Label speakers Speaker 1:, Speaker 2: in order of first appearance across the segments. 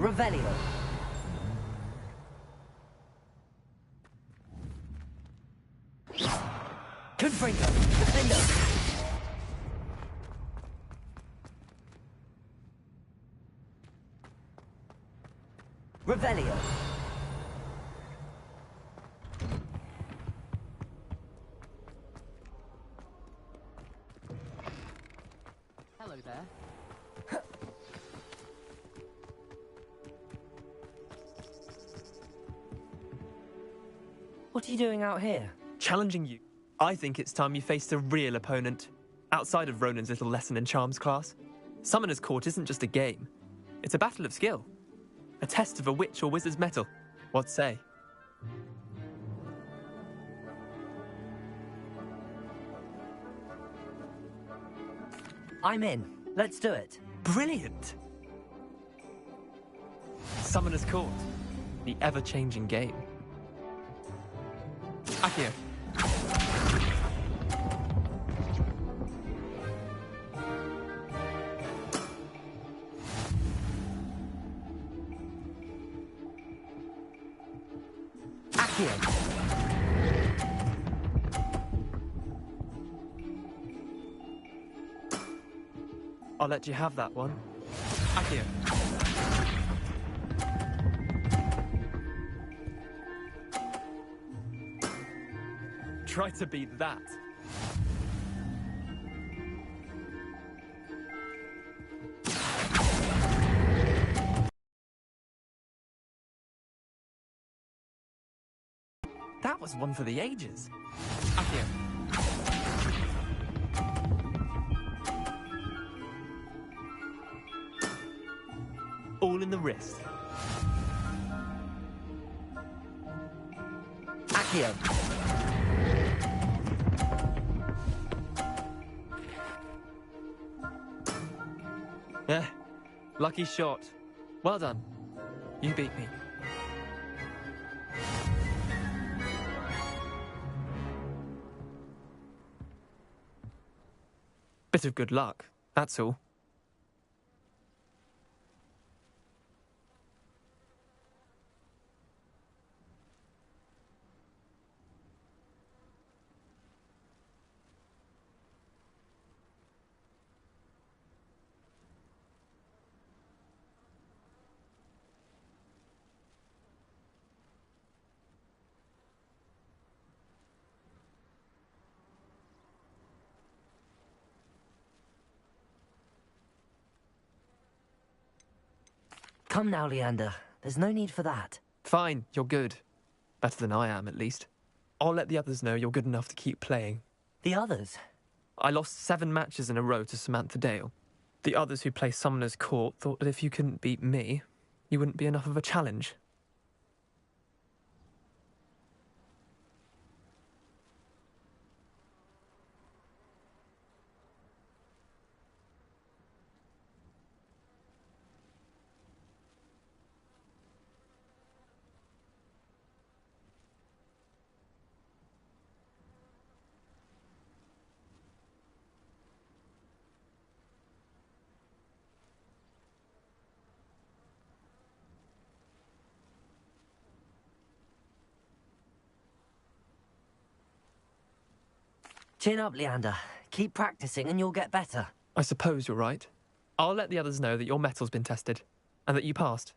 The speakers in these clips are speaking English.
Speaker 1: Revelio. Confringo. Defendo. Revelio.
Speaker 2: Hello there.
Speaker 1: What are you doing out here?
Speaker 3: Challenging you. I think it's time you faced a real opponent. Outside of Ronan's little lesson in charms class. Summoner's Court isn't just a game. It's a battle of skill. A test of a witch or wizard's mettle. What say?
Speaker 1: I'm in. Let's do it.
Speaker 3: Brilliant! Summoner's Court. The ever-changing game. Accio.
Speaker 1: Accio.
Speaker 3: I'll let you have that one. Accio. Try to beat that. That was one for the ages. Accio. All in the wrist.
Speaker 1: Accio.
Speaker 3: Yeah, lucky shot. Well done. You beat me. Bit of good luck, that's all.
Speaker 1: Come now, Leander. There's no need for that.
Speaker 3: Fine, you're good. Better than I am, at least. I'll let the others know you're good enough to keep playing.
Speaker 1: The others?
Speaker 3: I lost 7 matches in a row to Samantha Dale. The others who play Summoner's Court thought that if you couldn't beat me, you wouldn't be enough of a challenge.
Speaker 1: Chin up, Leander. Keep practicing and you'll get better.
Speaker 3: I suppose you're right. I'll let the others know that your metal's been tested, and that you passed.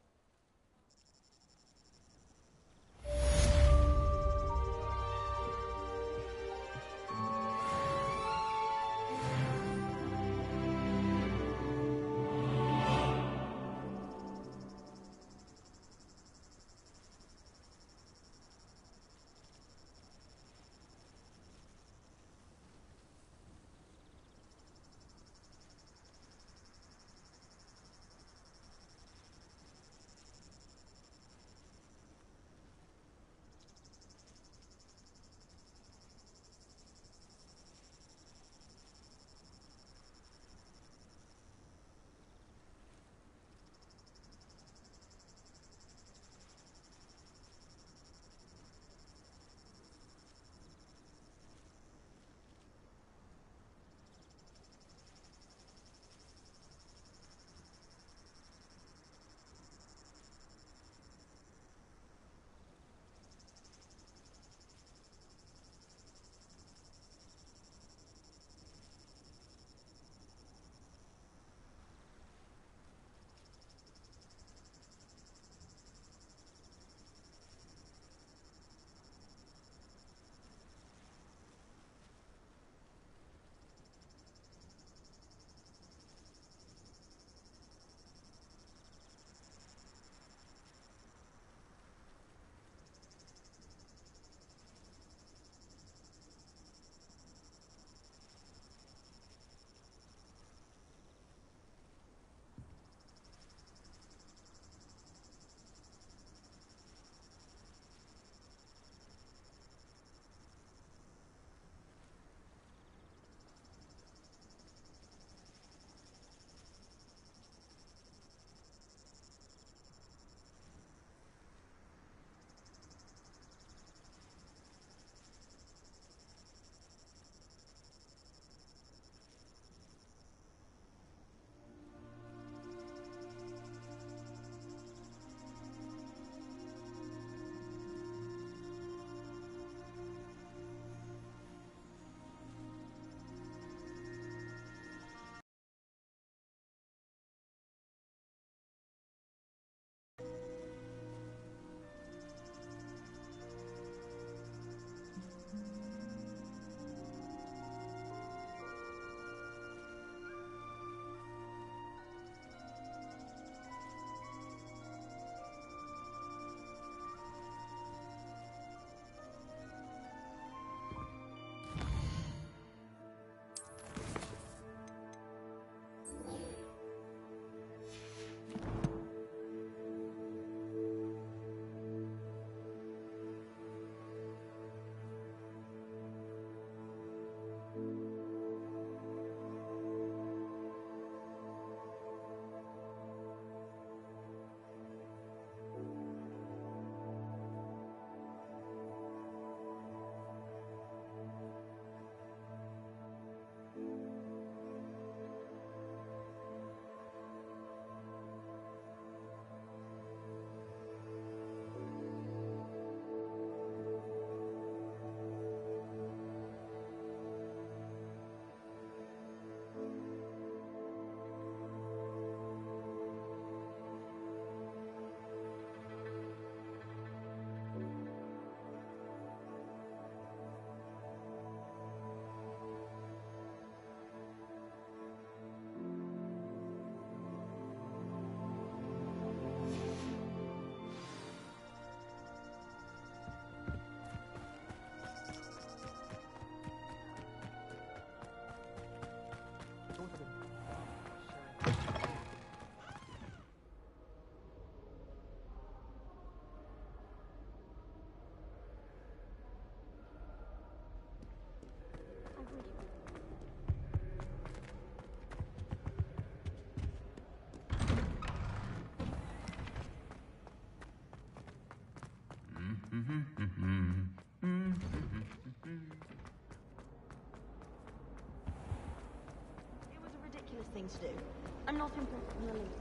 Speaker 4: thing to do. I'm not impressed in the least.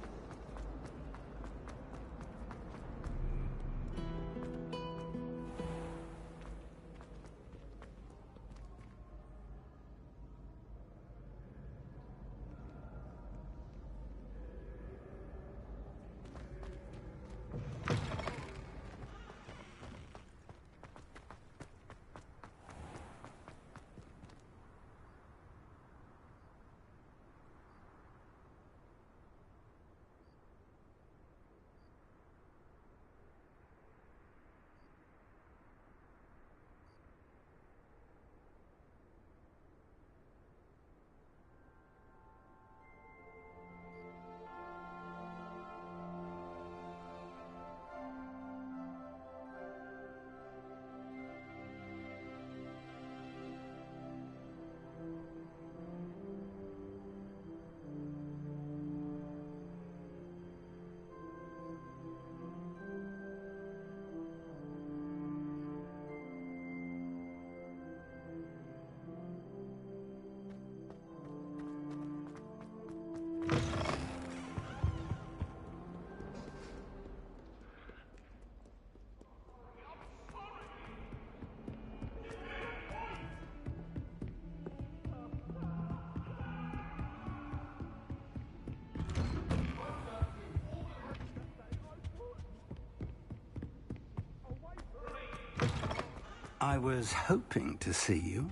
Speaker 5: I was hoping to see you.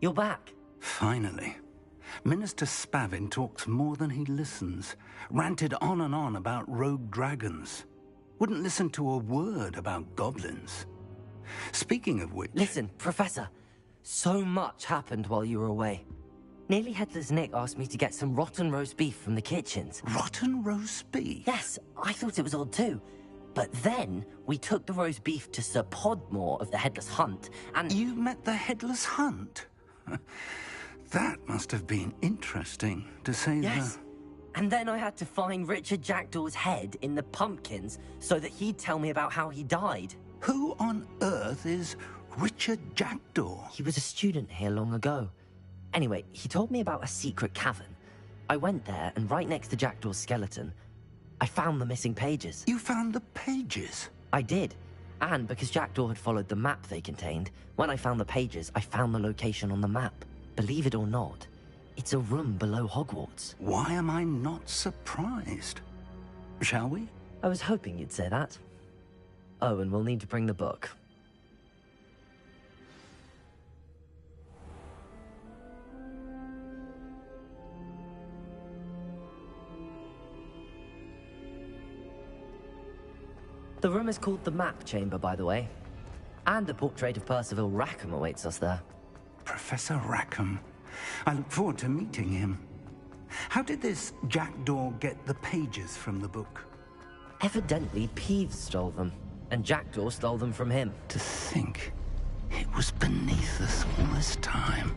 Speaker 1: You're back.
Speaker 5: Finally. Minister Spavin talks more than he listens. Ranted on and on about rogue dragons. Wouldn't listen to a word about goblins. Speaking of which...
Speaker 1: Listen, Professor. So much happened while you were away. Nearly Headless Nick asked me to get some rotten roast beef from the kitchens.
Speaker 5: Rotten roast beef?
Speaker 1: Yes, I thought it was odd too. But then, we took the roast beef to Sir Podmore of the Headless Hunt, and...
Speaker 5: You met the Headless Hunt? That must have been interesting, to say
Speaker 1: Yes. And then I had to find Richard Jackdaw's head in the pumpkins so that he'd tell me about how he died.
Speaker 5: Who on earth is Richard Jackdaw?
Speaker 1: He was a student here long ago. Anyway, he told me about a secret cavern. I went there, and right next to Jackdaw's skeleton, I found the missing pages.
Speaker 5: You found the pages?
Speaker 1: I did. And because Jackdaw had followed the map they contained, when I found the pages, I found the location on the map. Believe it or not, it's a room below Hogwarts.
Speaker 5: Why am I not surprised? Shall we?
Speaker 1: I was hoping you'd say that. Oh, and we'll need to bring the book. The room is called the Map Chamber, by the way. And a portrait of Percival Rackham awaits us there.
Speaker 5: Professor Rackham. I look forward to meeting him. How did this Jackdaw get the pages from the book?
Speaker 1: Evidently, Peeves stole them, and Jackdaw stole them from him.
Speaker 5: To think it was beneath us all this time.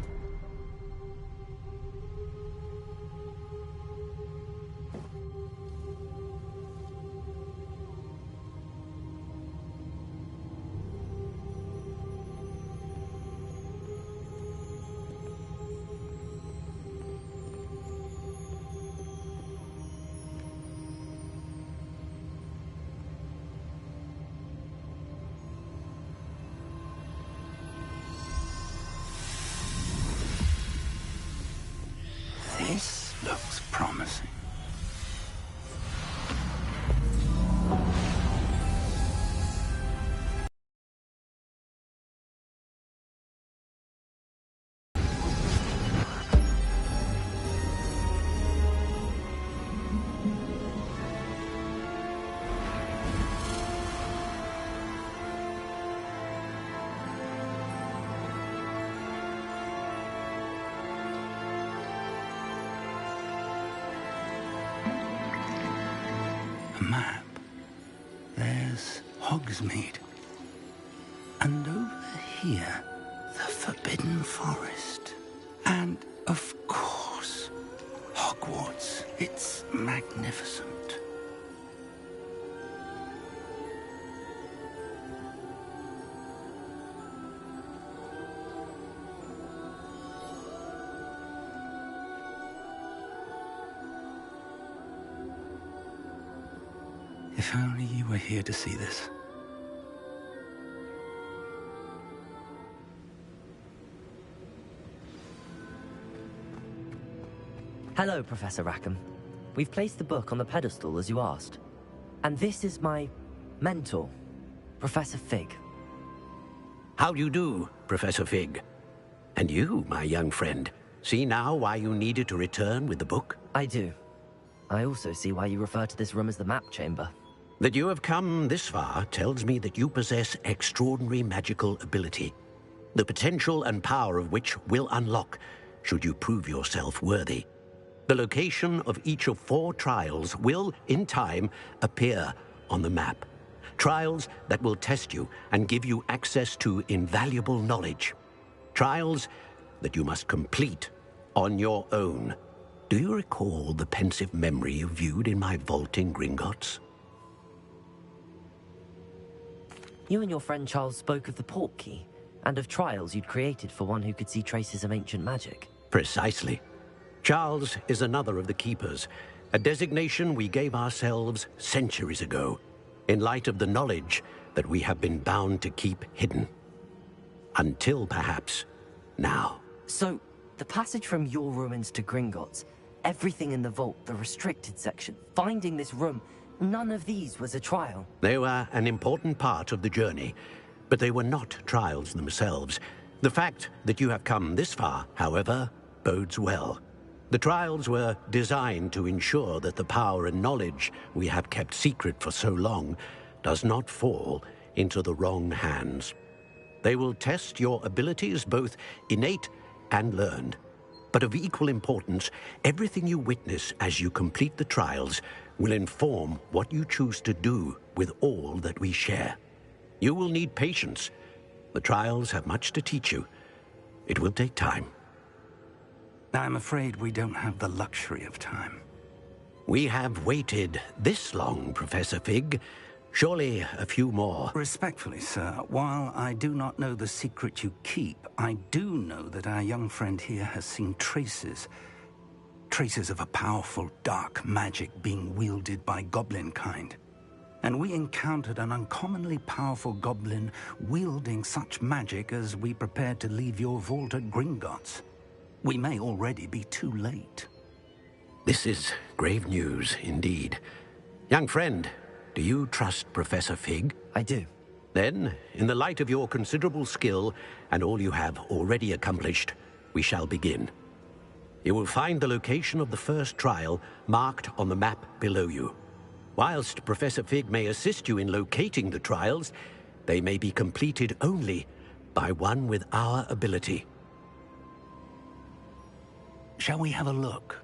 Speaker 5: This looks promising. Map. There's Hogsmeade. And over here, the Forbidden Forest. And, of course, Hogwarts. It's magnificent. If only you were here to see this.
Speaker 1: Hello, Professor Rackham. We've placed the book on the pedestal as you asked. And this is my mentor, Professor Fig.
Speaker 6: How do you do, Professor Fig? And you, my young friend, see now why you needed to return with the book?
Speaker 1: I do. I also see why you refer to this room as the map chamber.
Speaker 6: That you have come this far tells me that you possess extraordinary magical ability, the potential and power of which will unlock should you prove yourself worthy. The location of each of 4 trials will, in time, appear on the map. Trials that will test you and give you access to invaluable knowledge. Trials that you must complete on your own. Do you recall the pensive memory you viewed in my vault in Gringotts?
Speaker 1: You and your friend Charles spoke of the port key, and of trials you'd created for one who could see traces of ancient magic.
Speaker 6: Precisely. Charles is another of the Keepers, a designation we gave ourselves centuries ago, in light of the knowledge that we have been bound to keep hidden. Until, perhaps, now.
Speaker 1: So, the passage from your ruins to Gringotts, everything in the vault, the restricted section, finding this room, none of these was a trial.
Speaker 6: They were an important part of the journey, but they were not trials themselves. The fact that you have come this far, however, bodes well. The trials were designed to ensure that the power and knowledge we have kept secret for so long does not fall into the wrong hands. They will test your abilities, both innate and learned. But of equal importance, everything you witness as you complete the trials will inform what you choose to do with all that we share. You will need patience. The trials have much to teach you. It will take time.
Speaker 5: I'm afraid we don't have the luxury of time.
Speaker 6: We have waited this long, Professor Fig. Surely a few more.
Speaker 5: Respectfully, sir, while I do not know the secret you keep, I do know that our young friend here has seen traces of a powerful dark magic being wielded by goblin kind. And we encountered an uncommonly powerful goblin wielding such magic as we prepared to leave your vault at Gringotts. We may already be too late.
Speaker 6: This is grave news indeed. Young friend, do you trust Professor Fig?
Speaker 1: I do.
Speaker 6: Then, in the light of your considerable skill and all you have already accomplished, we shall begin. You will find the location of the first trial marked on the map below you. Whilst Professor Fig may assist you in locating the trials, they may be completed only by one with our ability.
Speaker 5: Shall we have a look?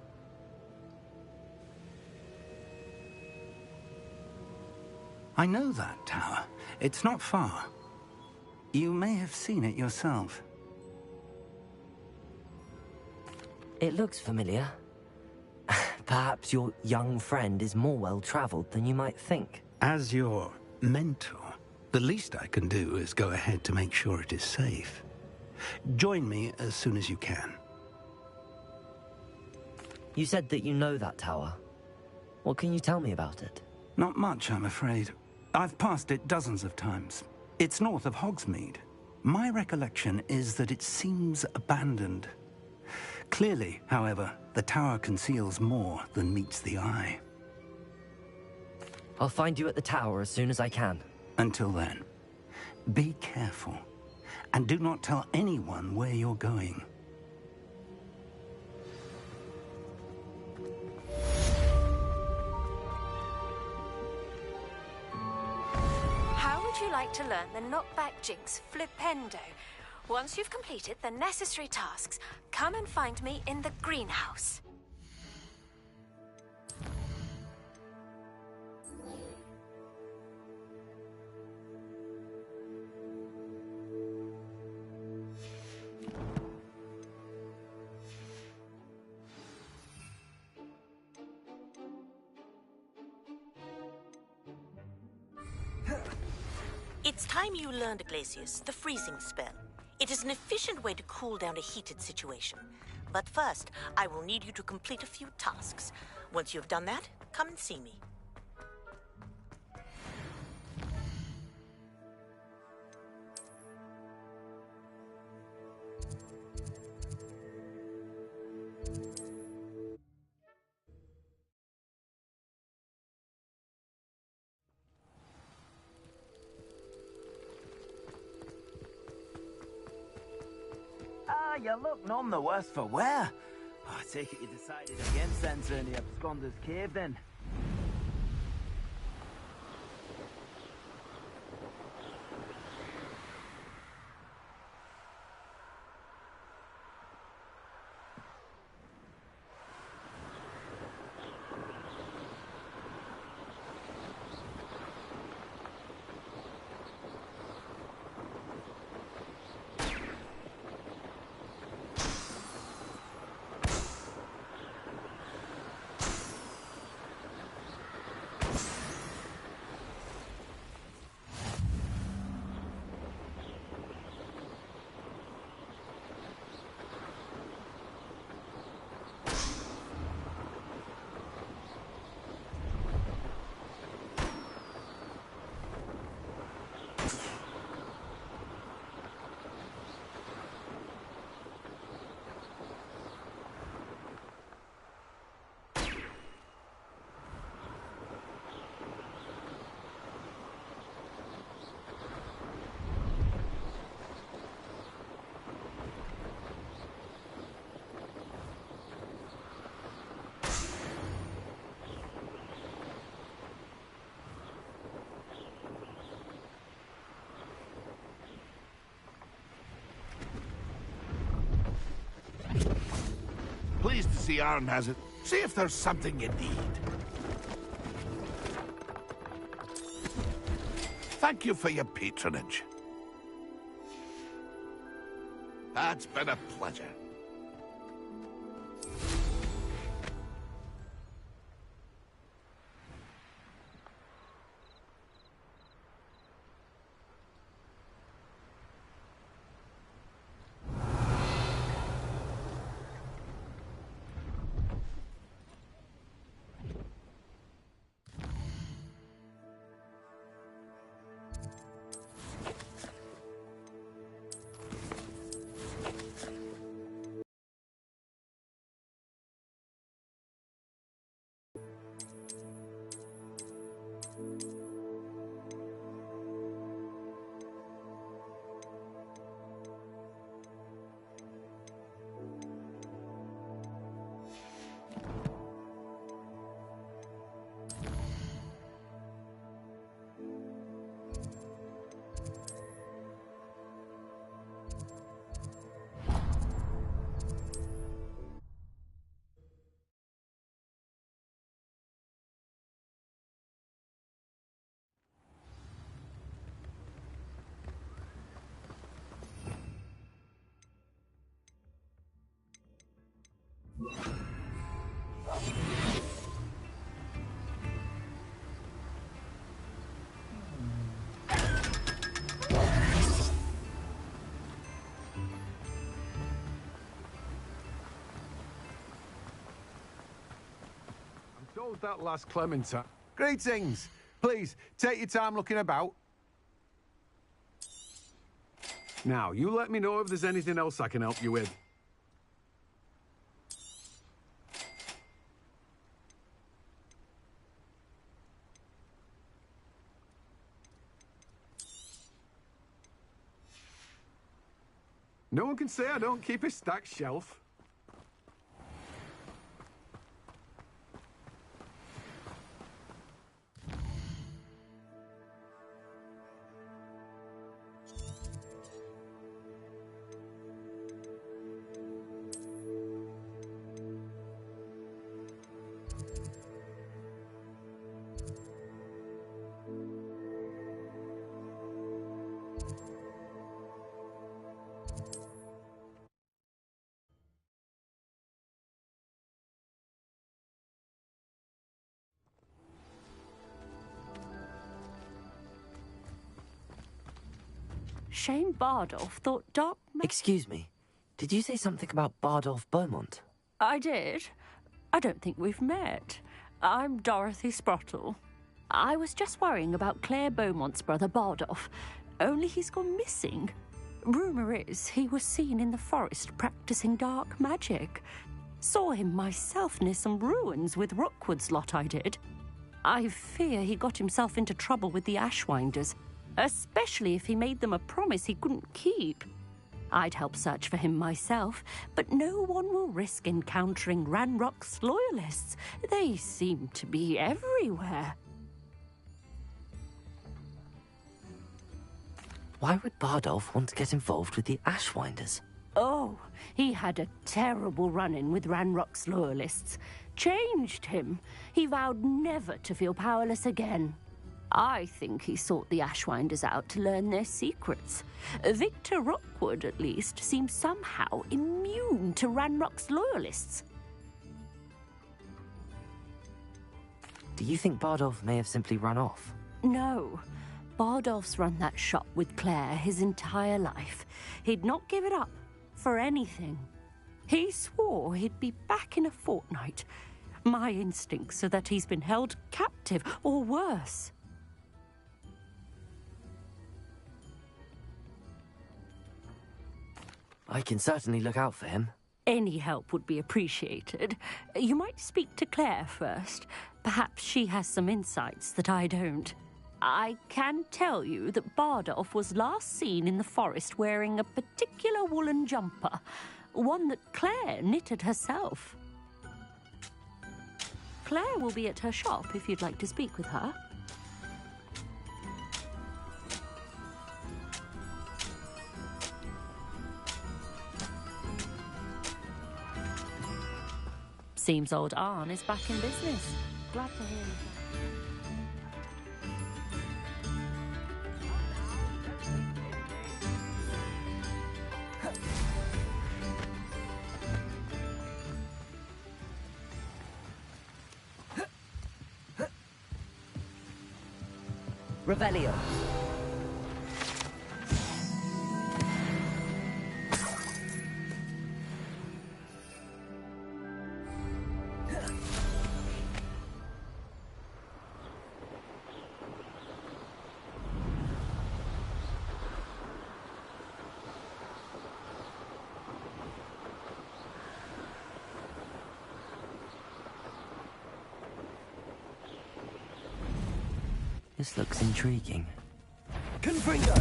Speaker 5: I know that tower. It's not far. You may have seen it yourself.
Speaker 1: It looks familiar. Perhaps your young friend is more well-traveled than you might think.
Speaker 5: As your mentor, the least I can do is go ahead to make sure it is safe. Join me as soon as you can.
Speaker 1: You said that you know that tower. What can you tell me about it?
Speaker 5: Not much, I'm afraid. I've passed it dozens of times. It's north of Hogsmeade. My recollection is that it seems abandoned. Clearly, however, the tower conceals more than meets the eye.
Speaker 1: I'll find you at the tower as soon as I can.
Speaker 5: Until then, be careful, and do not tell anyone where you're going.
Speaker 7: How would you like to learn the knockback jinx flipendo? Once you've completed the necessary tasks, come and find me in the greenhouse.
Speaker 8: It's time you learned, Glacius, the freezing spell. It is an efficient way to cool down a heated situation. But first, I will need you to complete a few tasks. Once you've done that, come and see me.
Speaker 9: you look none the worse for wear. Oh, I take it you decided against entering the absconder's cave, then?
Speaker 10: Pleased to see Arn has it. See if there's something you need. Thank you for your patronage. It's been a pleasure.
Speaker 11: Told that last Clementine. Greetings! Please, take your time looking about. Now, you let me know if there's anything else I can help you with. No one can say I don't keep a stacked shelf.
Speaker 12: Shame Bardolph thought dark...
Speaker 1: Excuse me. Did you say something about Bardolph Beaumont?
Speaker 12: I did. I don't think we've met. I'm Dorothy Sprottle. I was just worrying about Claire Beaumont's brother Bardolph, only he's gone missing. Rumour is he was seen in the forest practising dark magic. Saw him myself near some ruins with Rookwood's lot I did. I fear he got himself into trouble with the Ashwinders, especially if he made them a promise he couldn't keep. I'd help search for him myself, but no one will risk encountering Ranrock's loyalists. They seem to be everywhere.
Speaker 1: Why would Bardolph want to get involved with the Ashwinders?
Speaker 12: Oh, he had a terrible run-in with Ranrock's loyalists. Changed him. He vowed never to feel powerless again. I think he sought the Ashwinders out to learn their secrets. Victor Rockwood, at least, seems somehow immune to Ranrock's loyalists.
Speaker 1: Do you think Bardolph may have simply run off?
Speaker 12: No. Bardolph's run that shop with Claire his entire life. He'd not give it up for anything. He swore he'd be back in a fortnight. My instincts are that he's been held captive, or worse.
Speaker 1: I can certainly look out for him.
Speaker 12: Any help would be appreciated. You might speak to Claire first. Perhaps she has some insights that I don't. I can tell you that Bardolph was last seen in the forest wearing a particular woolen jumper, one that Claire knitted herself. Claire will be at her shop if you'd like to speak with her. Seems old Arn is back in business. Glad to hear that.
Speaker 1: Revelio. This looks intriguing.
Speaker 9: Confringo!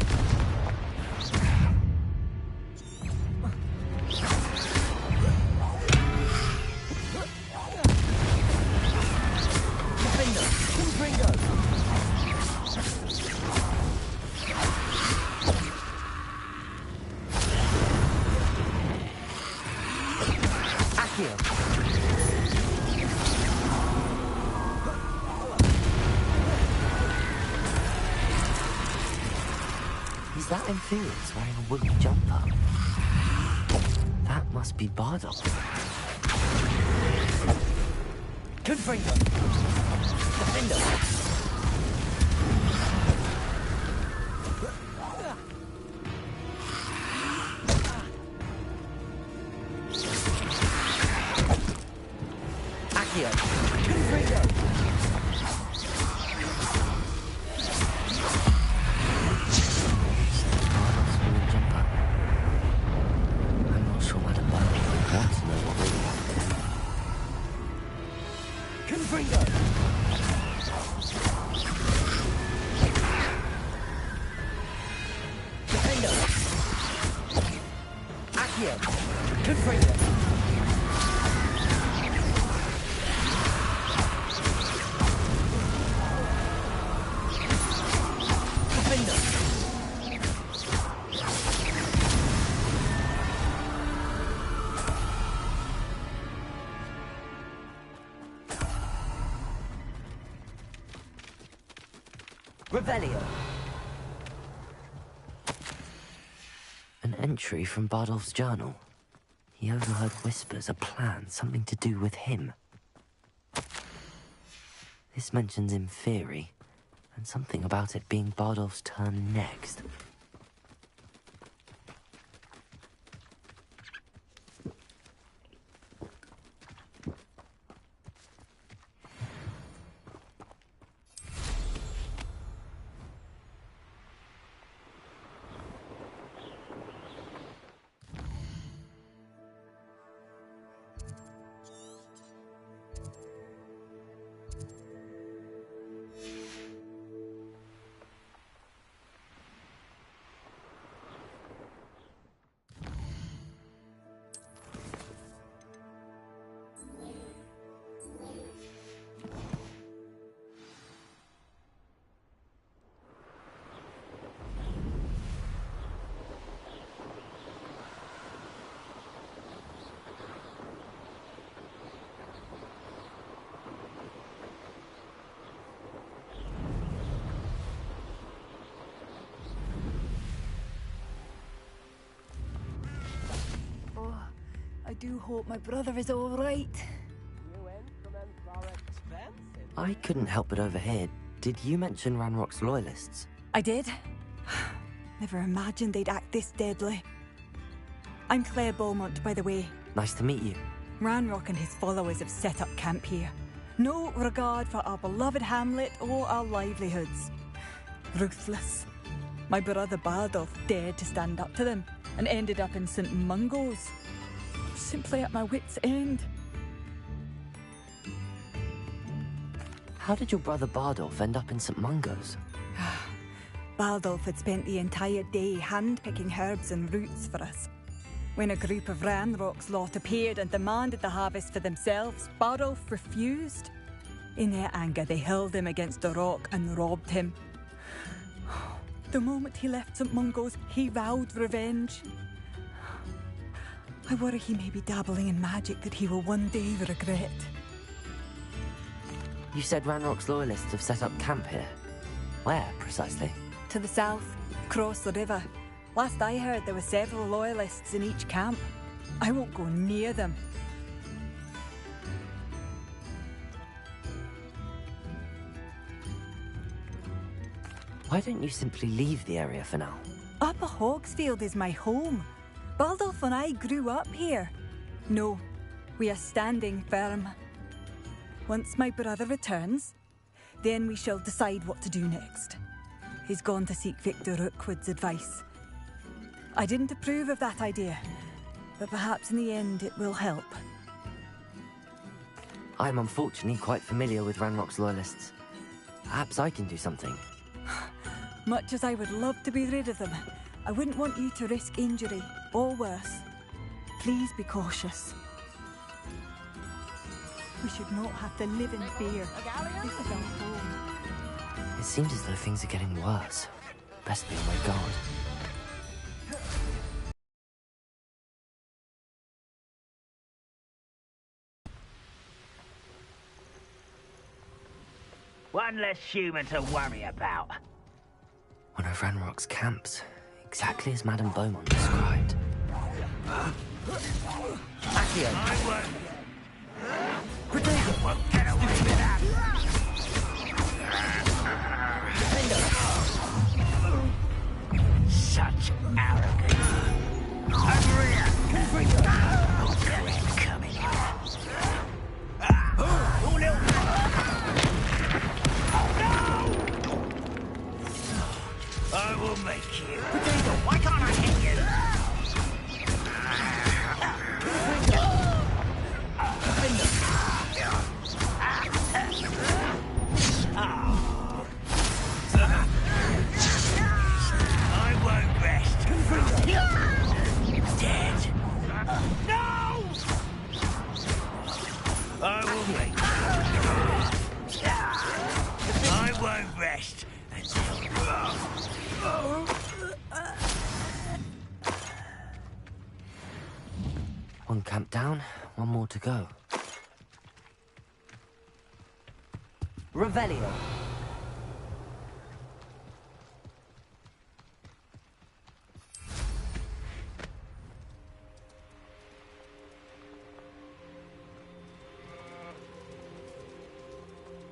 Speaker 1: Is that Inferior's wearing a woolen jumper? That must be Bardolph.
Speaker 9: Confringo! Defender!
Speaker 1: Revelio. An entry from Bardolph's journal. He overheard whispers, a plan, something to do with him. This mentions Inferi, and something about it being Bardolph's turn next.
Speaker 13: do hope my brother is all right.
Speaker 1: I couldn't help but overhear. Did you mention Ranrock's loyalists?
Speaker 13: I did. Never imagined they'd act this deadly. I'm Claire Beaumont, by the way.
Speaker 1: Nice to meet you.
Speaker 13: Ranrock and his followers have set up camp here. No regard for our beloved hamlet or our livelihoods. Ruthless. My brother Bardolph dared to stand up to them and ended up in St. Mungo's. Simply at my wit's end.
Speaker 1: How did your brother Bardolph end up in St. Mungo's?
Speaker 13: Bardolph had spent the entire day hand-picking herbs and roots for us. When a group of Ranrock's lot appeared and demanded the harvest for themselves, Bardolph refused. In their anger, they hurled him against a rock and robbed him. The moment he left St. Mungo's, he vowed revenge. I worry he may be dabbling in magic that he will one day regret.
Speaker 1: You said Ranrock's loyalists have set up camp here. Where, precisely?
Speaker 13: To the south, across the river. Last I heard, there were several loyalists in each camp. I won't go near them.
Speaker 1: Why don't you simply leave the area for now?
Speaker 13: Upper Hogsfield is my home. Bardolph and I grew up here. No, we are standing firm. Once my brother returns, then we shall decide what to do next. He's gone to seek Victor Rookwood's advice. I didn't approve of that idea, but perhaps in the end it will help.
Speaker 1: I'm unfortunately quite familiar with Ranrock's loyalists. Perhaps I can do something.
Speaker 13: Much as I would love to be rid of them, I wouldn't want you to risk injury, or worse. Please be cautious. We should not have to live in fear. This is our home.
Speaker 1: It seems as though things are getting worse. Best be on my guard.
Speaker 9: One less human to worry about.
Speaker 1: One of Ranrock's camps, exactly as Madame Beaumont described. Accio!
Speaker 9: Protego won't get away with that! Such arrogance! Agria! Threat coming in. Oh no! I will make you. Potato, why can't I hit you? I won't rest. Dead. No! I will make you. I won't rest until...
Speaker 1: One camp down, one more to go. Revelio.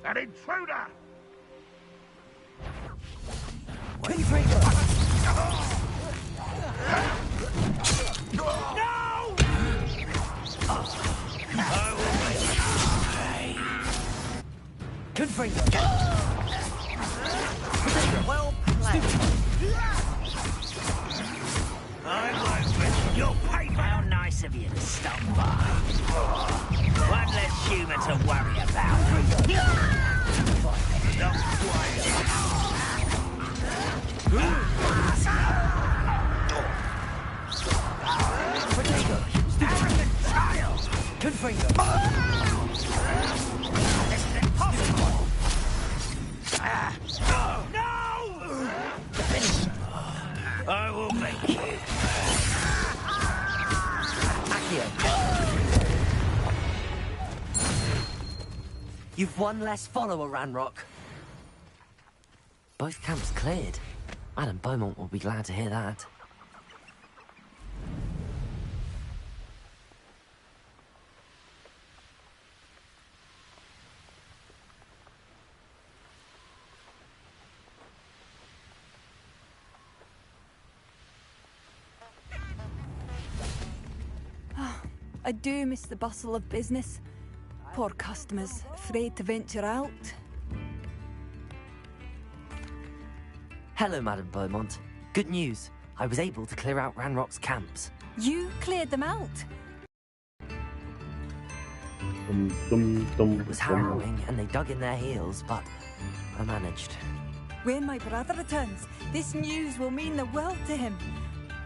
Speaker 10: An intruder!
Speaker 9: Confringo! No! I will make you pay. Confringo! Well played. I won't let your pay. How nice of you to stop by. One less human to worry about. Don't Potato! Arrogant child! Confringo! This is impossible! No! I will make you.
Speaker 1: Accio. You've one less follower, Ranrock. Both camps cleared. Madame Beaumont will be glad to hear that.
Speaker 13: I do miss the bustle of business. Poor customers, afraid to venture out.
Speaker 1: Hello, Madame Beaumont. Good news. I was able to clear out Ranrock's camps.
Speaker 13: You cleared them out?
Speaker 1: It was harrowing, and they dug in their heels, but I managed.
Speaker 13: When my brother returns, this news will mean the world to him.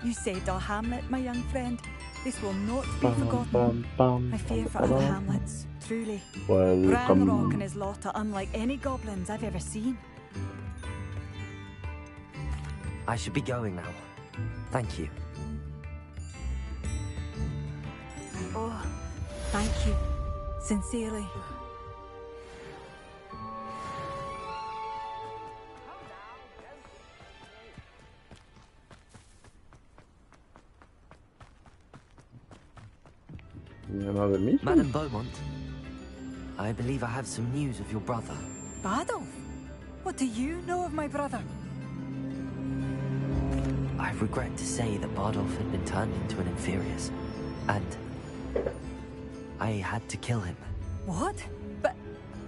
Speaker 13: You saved our hamlet, my young friend. This will not be forgotten. I fear for other hamlets, truly. Ranrock and his lot are unlike any goblins I've ever seen.
Speaker 1: I should be going now. Thank you.
Speaker 13: Oh, thank you. Sincerely.
Speaker 1: Madame Beaumont, I believe I have some news of your brother.
Speaker 13: Badolf? What do you know of my brother?
Speaker 1: I regret to say that Bardolph had been turned into an Inferius, and I had to kill him.
Speaker 13: What?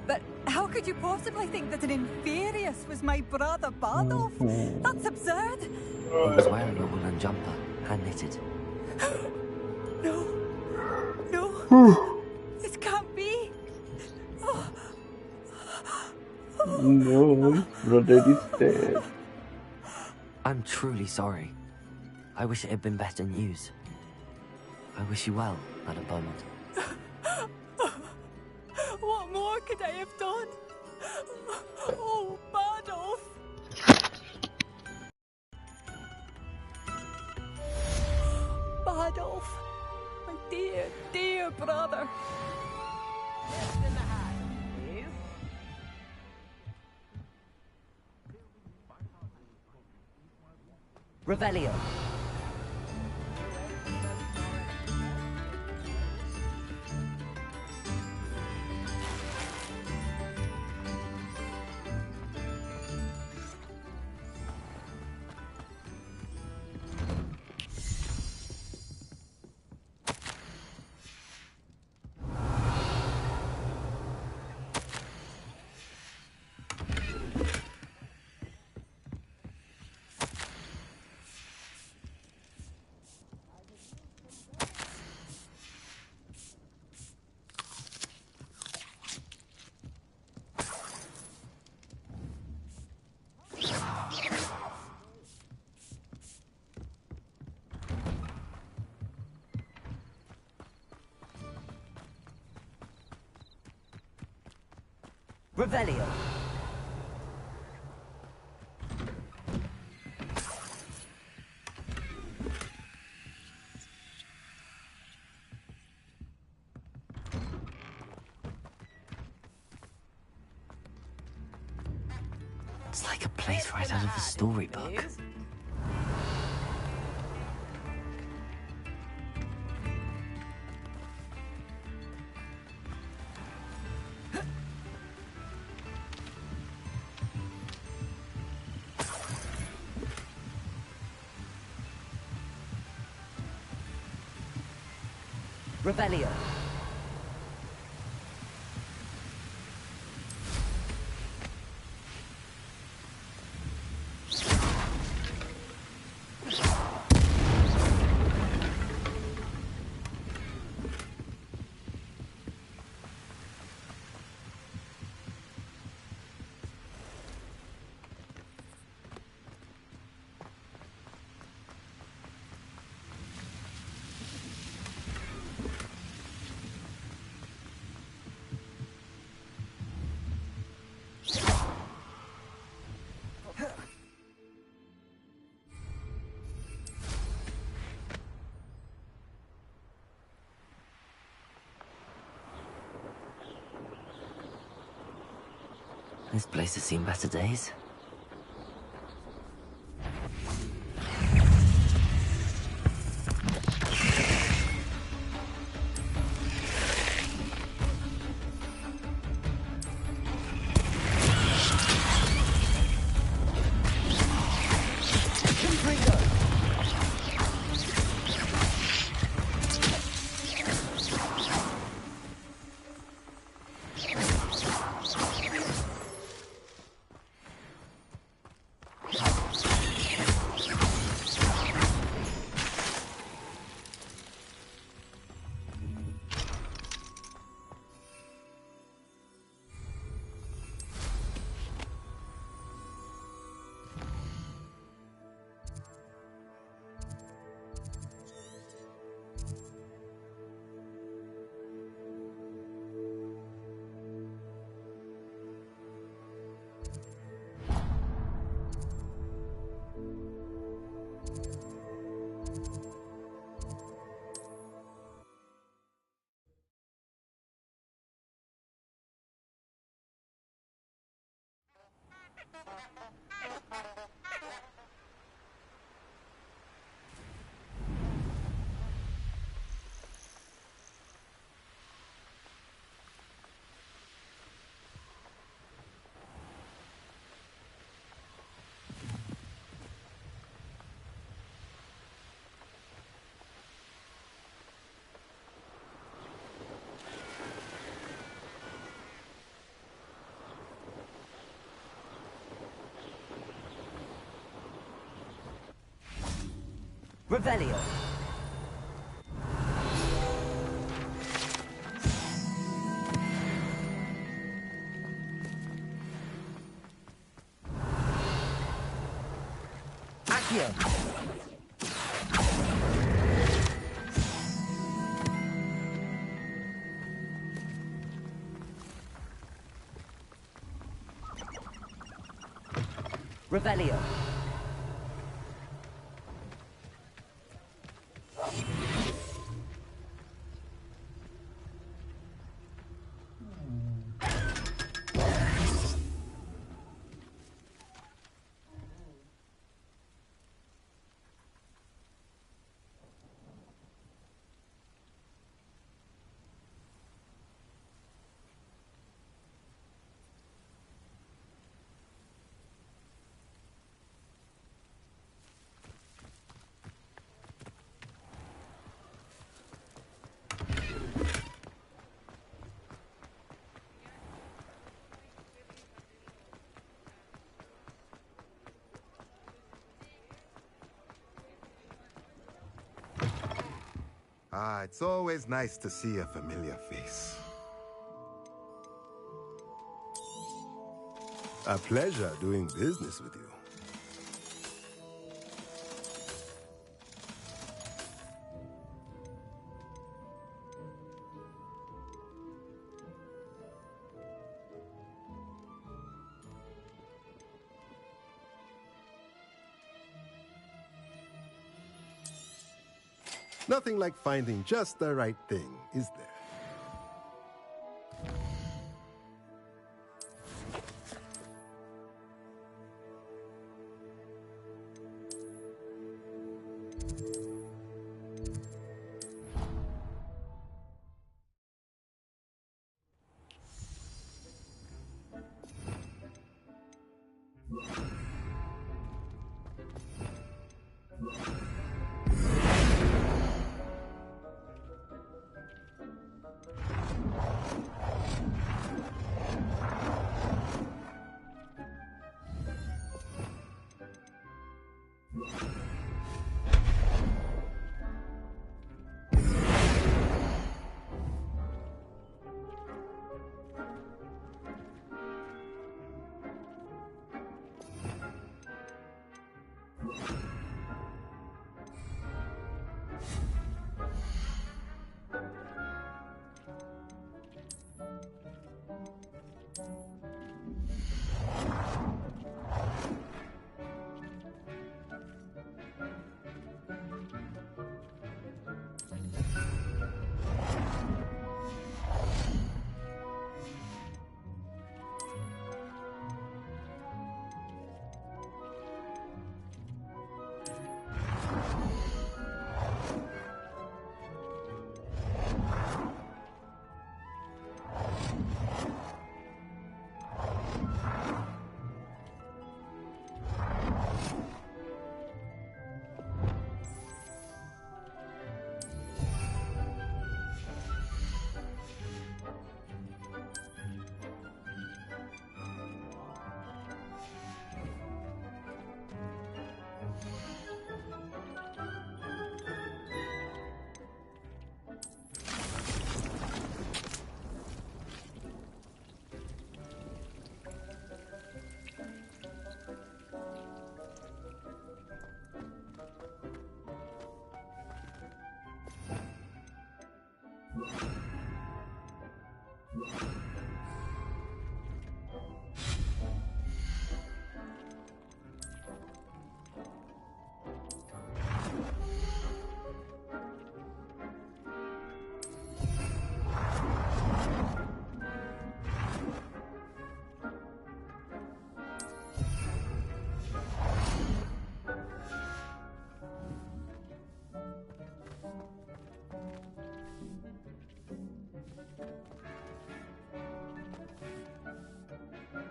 Speaker 13: But how could you possibly think that an Inferius was my brother Bardolph? That's absurd!
Speaker 1: He was wearing a woolen jumper, hand-knitted.
Speaker 13: No. This can't be.
Speaker 14: No, brother is dead.
Speaker 1: I'm truly sorry. I wish it had been better news. I wish you well, Madame Beaumont.
Speaker 13: What more could I have done? Oh, Bardolph! Bardolph, my dear, dear brother.
Speaker 1: Revelio. Revelio. It's like a place right out of a storybook. Revelio. This place has seen better days. Revelio. Accio. Revelio.
Speaker 15: Ah, it's always nice to see a familiar face. A pleasure doing business with you. Nothing like finding just the right thing, is there?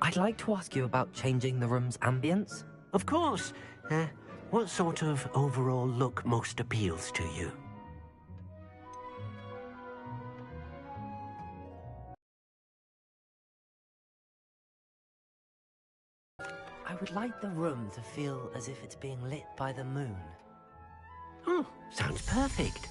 Speaker 1: I'd like to ask you about changing the room's ambience.
Speaker 6: Of course. What sort of overall look most appeals to you?
Speaker 1: I would like the room to feel as if it's being lit by the moon.
Speaker 6: Oh, sounds perfect.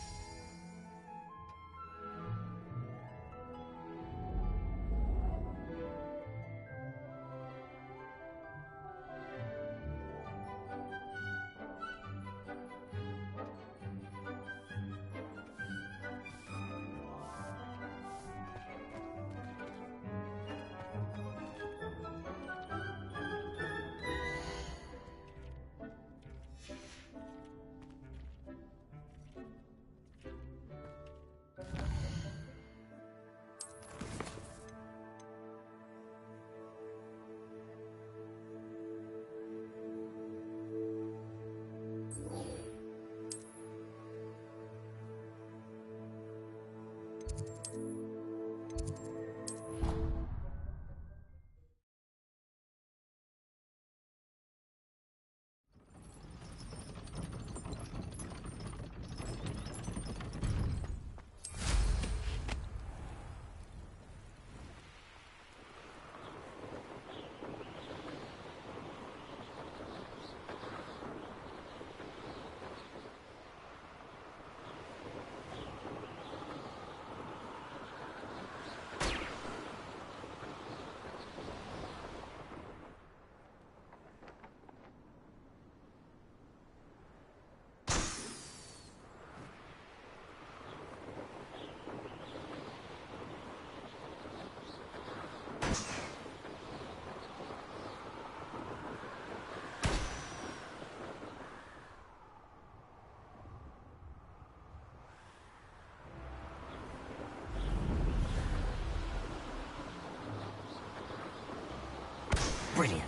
Speaker 1: Brilliant.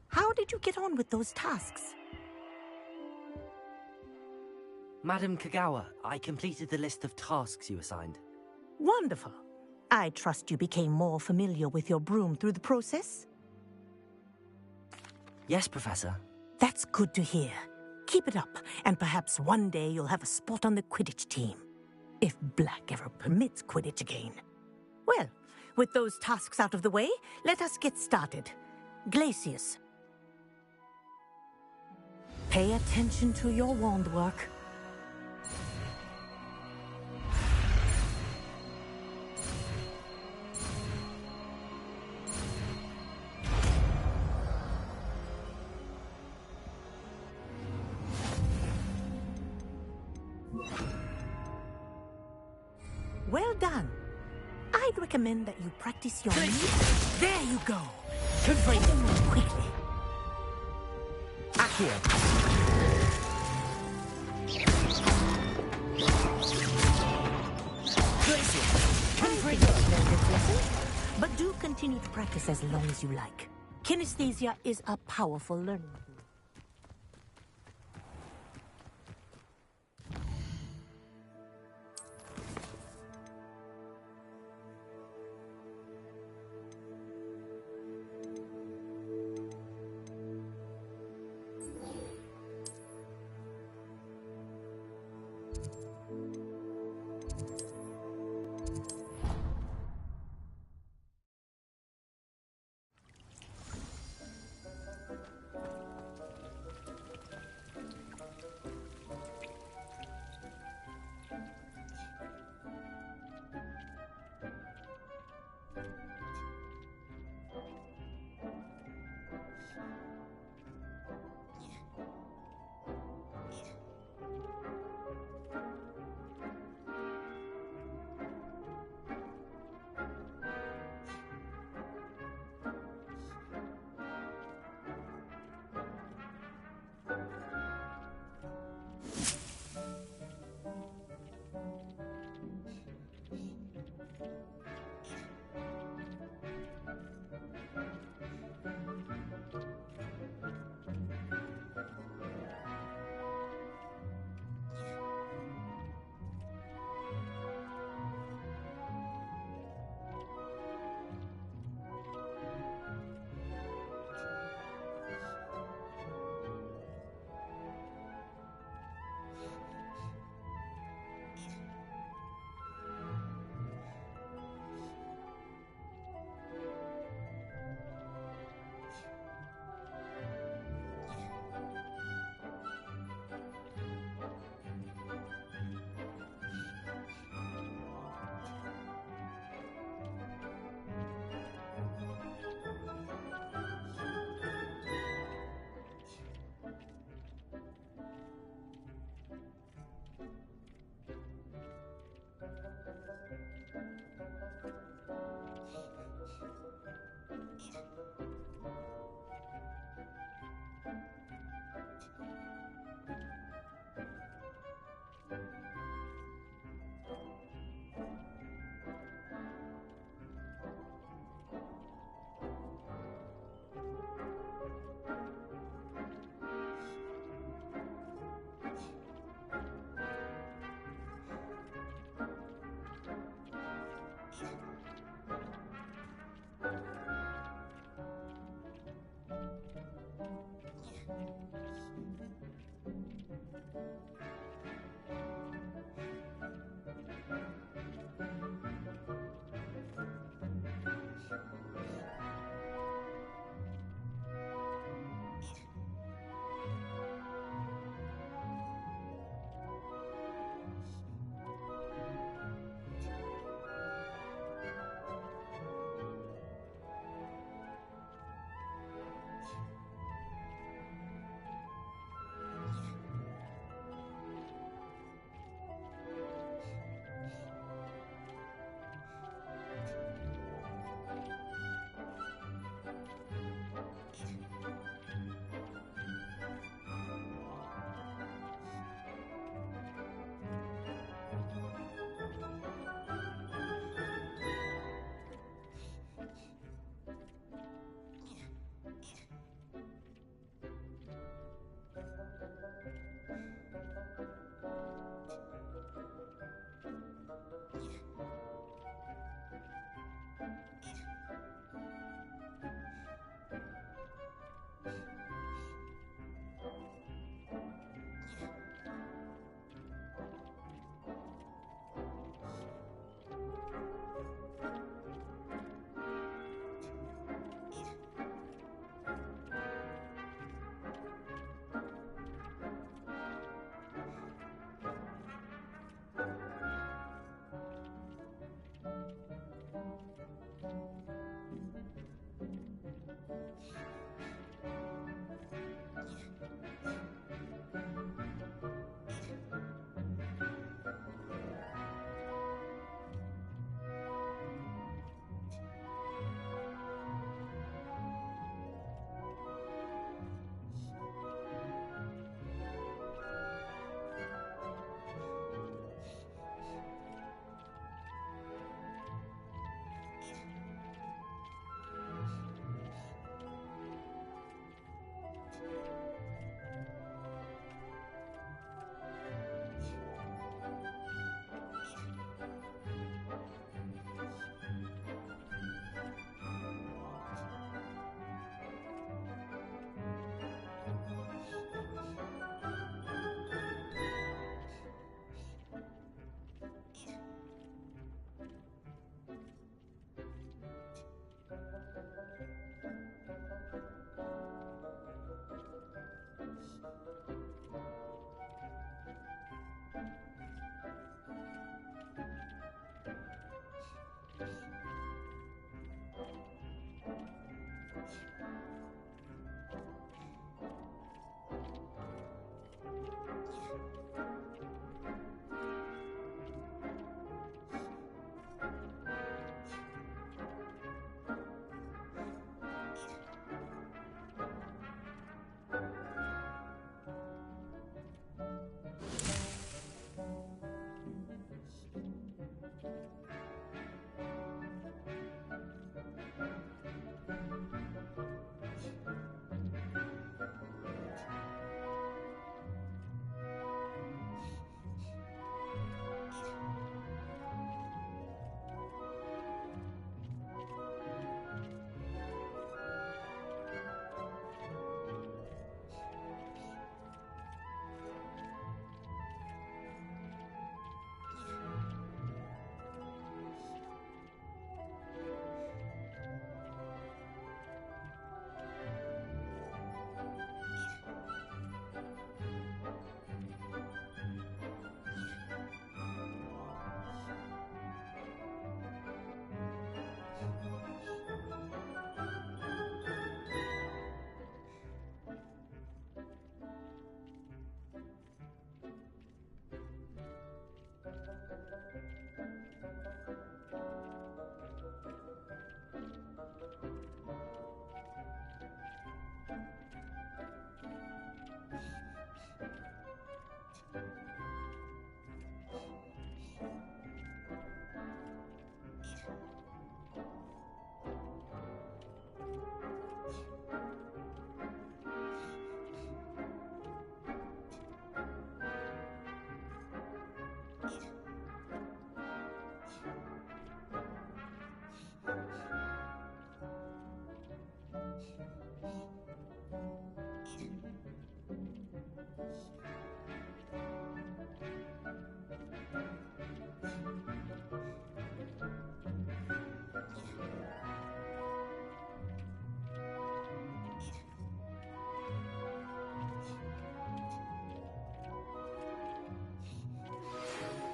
Speaker 8: How did you get on with those tasks?
Speaker 1: Madam Kagawa, I completed the list of tasks you assigned.
Speaker 8: Wonderful. I trust you became more familiar with your broom through the process?
Speaker 1: Yes, Professor.
Speaker 8: That's good to hear. Keep it up, and perhaps one day you'll have a spot on the Quidditch team. If Black ever permits Quidditch again. Well, with those tasks out of the way, let us get started. Glacius. Pay attention to your wand work. Well done. I'd recommend that you practice your... There you go. Quickly.
Speaker 1: Accio.
Speaker 8: But do continue to practice as long as you like. Kinesthesia is a powerful learning tool.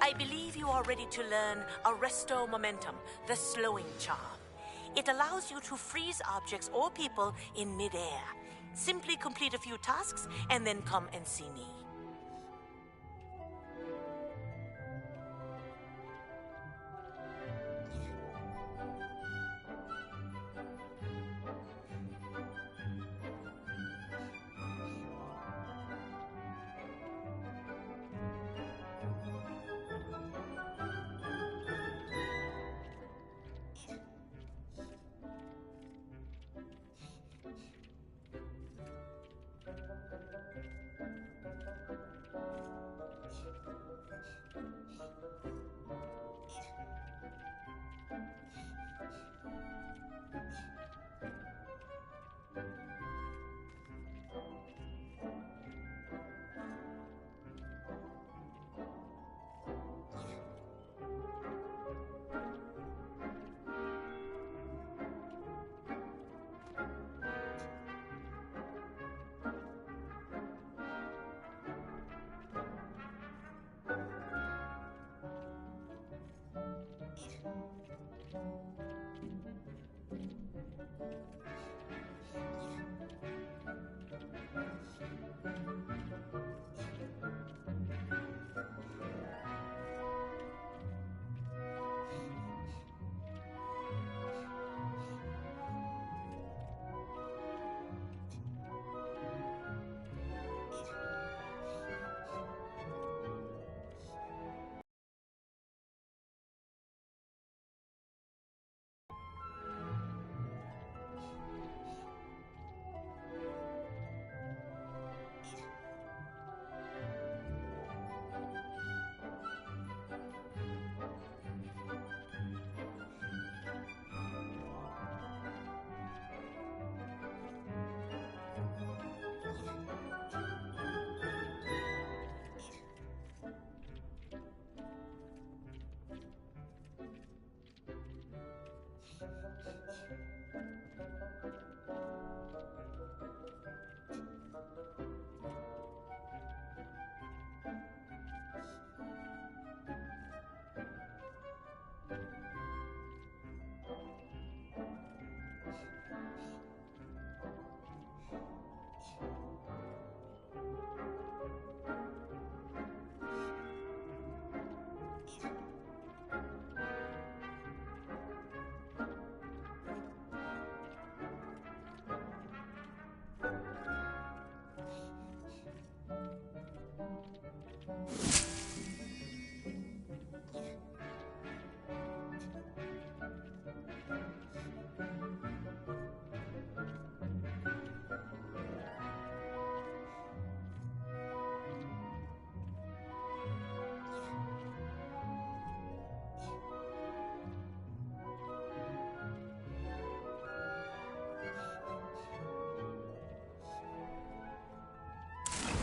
Speaker 16: I believe you are ready to learn Arresto Momentum, the slowing charm. It allows you to freeze objects or people in midair. Simply complete a few tasks and then come and see me.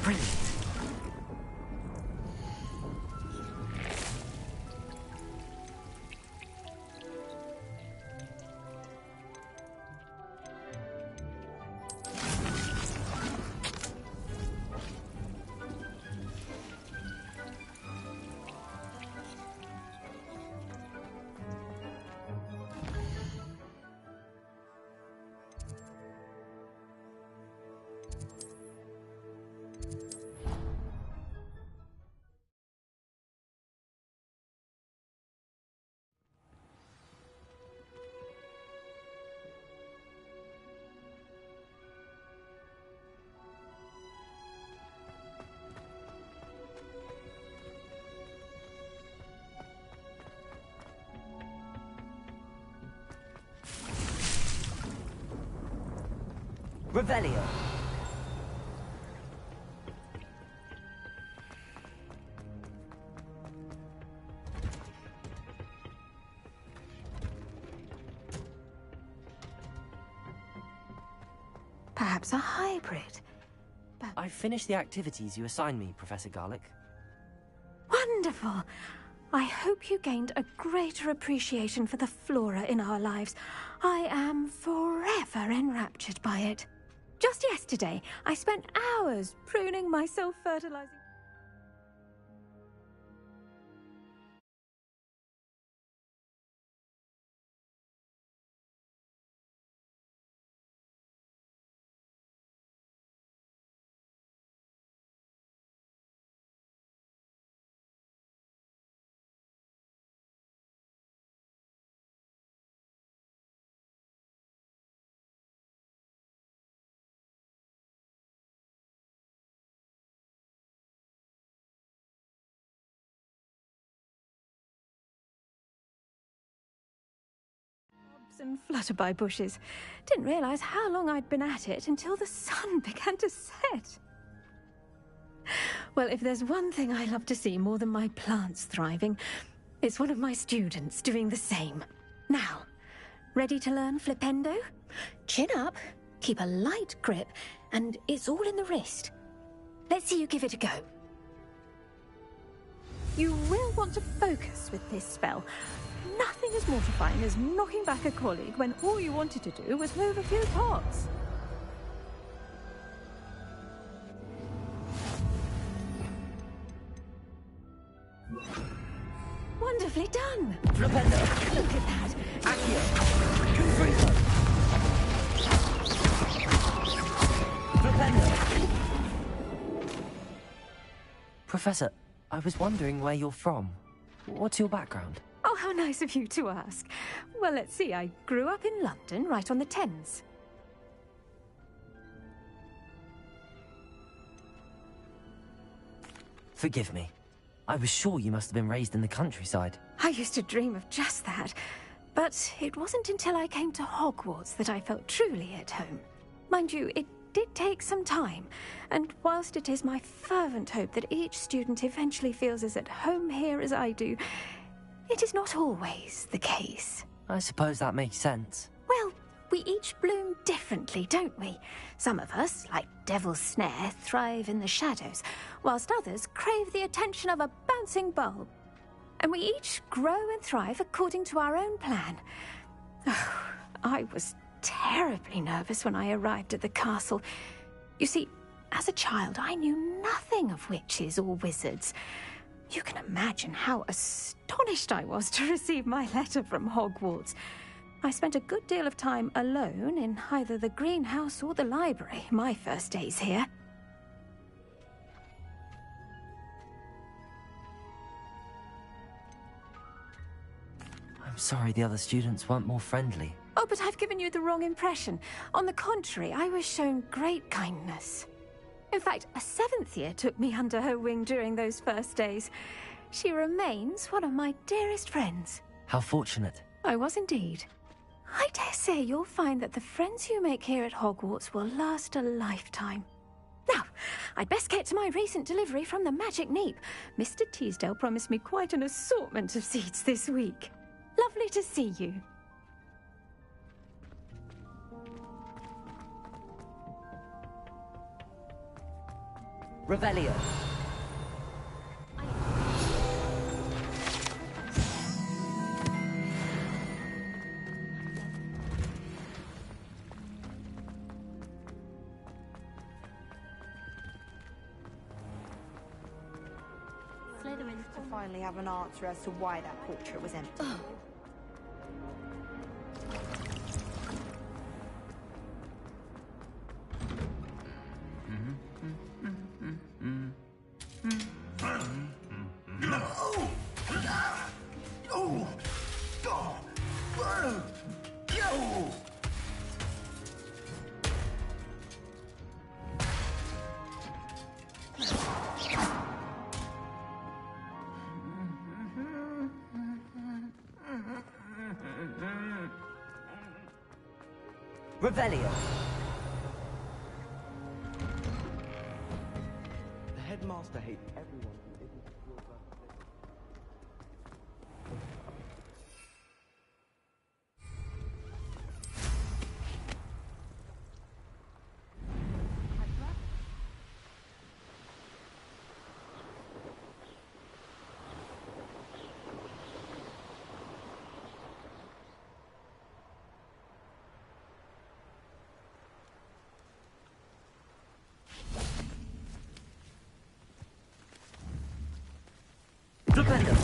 Speaker 1: Brilliant. Revelio.
Speaker 7: Perhaps a hybrid.
Speaker 1: I've finished the activities you assigned me, Professor Garlick.
Speaker 7: Wonderful! I hope you gained a greater appreciation for the flora in our lives. I am forever enraptured by it. Just yesterday, I spent hours pruning my self-fertilizing... shrubs and flutterby bushes. Didn't realise how long I'd been at it until the sun began to set. Well, if there's one thing I love to see more than my plants thriving, it's one of my students doing the same. Now, ready to learn Flipendo? Chin up, keep a light grip, and it's all in the wrist. Let's see you give it a go. You will want to focus with this spell. Nothing as mortifying as knocking back a colleague when all you wanted to do was move a few pots. Wonderfully done!
Speaker 1: Flipendo!
Speaker 7: Look at that!
Speaker 1: Accio! Gryffindor! Flipendo! Professor, I was wondering where you're from. What's your background?
Speaker 7: Oh, how nice of you to ask. Well, let's see. I grew up in London, right on the Thames.
Speaker 1: Forgive me. I was sure you must have been raised in the countryside.
Speaker 7: I used to dream of just that. But it wasn't until I came to Hogwarts that I felt truly at home. Mind you, it did take some time, and whilst it is my fervent hope that each student eventually feels as at home here as I do, it is not always the case.
Speaker 1: I suppose that makes sense.
Speaker 7: Well, we each bloom differently, don't we? Some of us, like Devil's Snare, thrive in the shadows, whilst others crave the attention of a bouncing bulb. And we each grow and thrive according to our own plan. Oh, I was terribly nervous when I arrived at the castle. You see, as a child, I knew nothing of witches or wizards. You can imagine how astonished I was to receive my letter from Hogwarts. I spent a good deal of time alone in either the greenhouse or the library my first days here.
Speaker 1: I'm sorry the other students weren't more friendly.
Speaker 7: Oh, but I've given you the wrong impression. On the contrary, I was shown great kindness. In fact, a 7th year took me under her wing during those first days. She remains one of my dearest friends.
Speaker 1: How fortunate.
Speaker 7: I was indeed. I dare say you'll find that the friends you make here at Hogwarts will last a lifetime. Now, I'd best get to my recent delivery from the Magic Neep. Mr. Teasdale promised me quite an assortment of seeds this week. Lovely to see you.
Speaker 1: Revelio.
Speaker 17: Slytherins to finally have an answer as to why that portrait was empty.
Speaker 1: Revelio.
Speaker 18: The headmaster hates everyone who isn't a pure blood.
Speaker 1: Flipendo.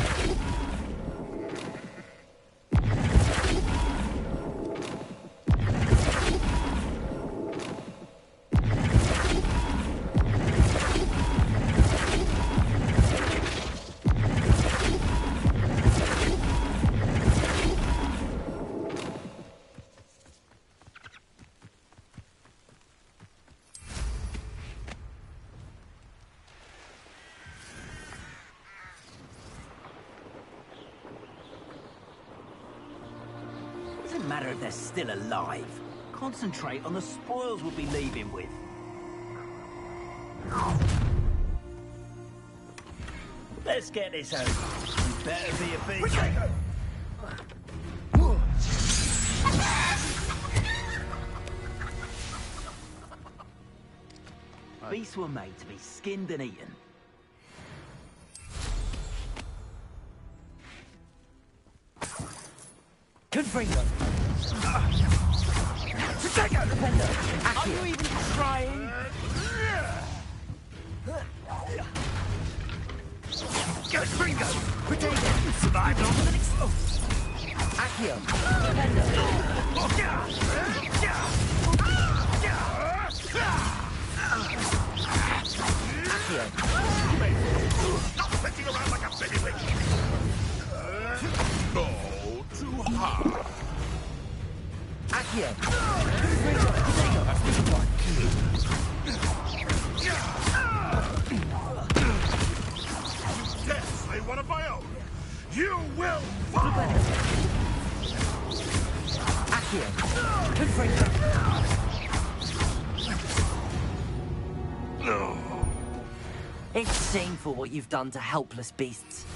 Speaker 9: matter if they're still alive. Concentrate on the spoils we'll be leaving with. Let's get this over. You better be a beast. Beasts were made to be skinned and eaten.
Speaker 1: Gryffindor! Protego! Defender!
Speaker 9: Are you even trying?
Speaker 1: Gryffindor! Protego! Survive longer than Accio! Defender! Accio!
Speaker 10: Stop fetching around like a baby witch! Go too hard.
Speaker 1: Accio!
Speaker 10: You dare slay one of my own? You will fall!
Speaker 1: Accio! Gryffindor! It's shameful what you've done to helpless beasts.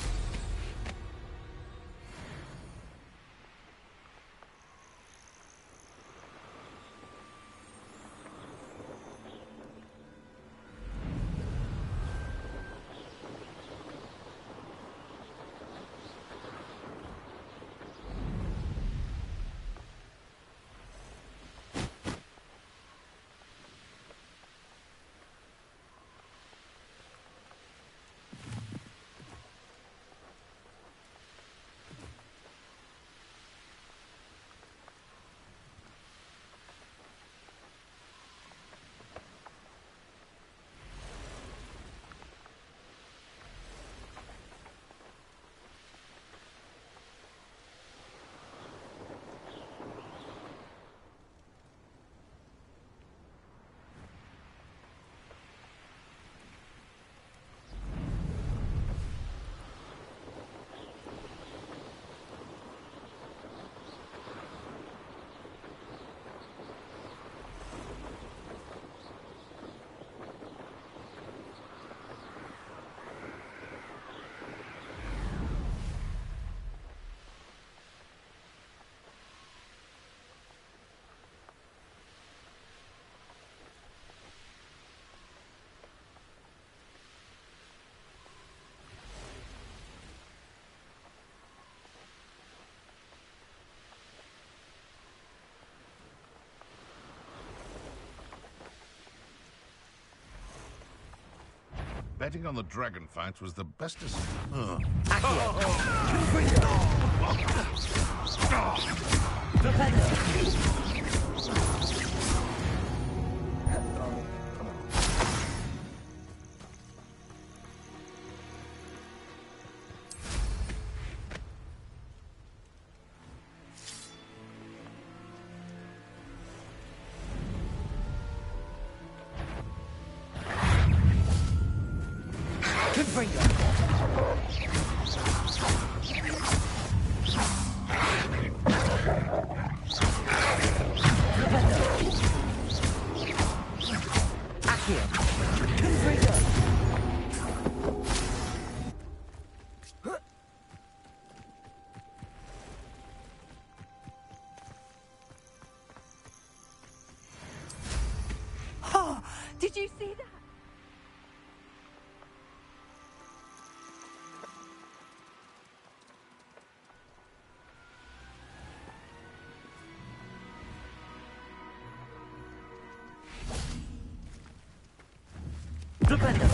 Speaker 10: Betting on the dragon fights was the bestest.
Speaker 7: Oh, did you see that?
Speaker 1: Defender!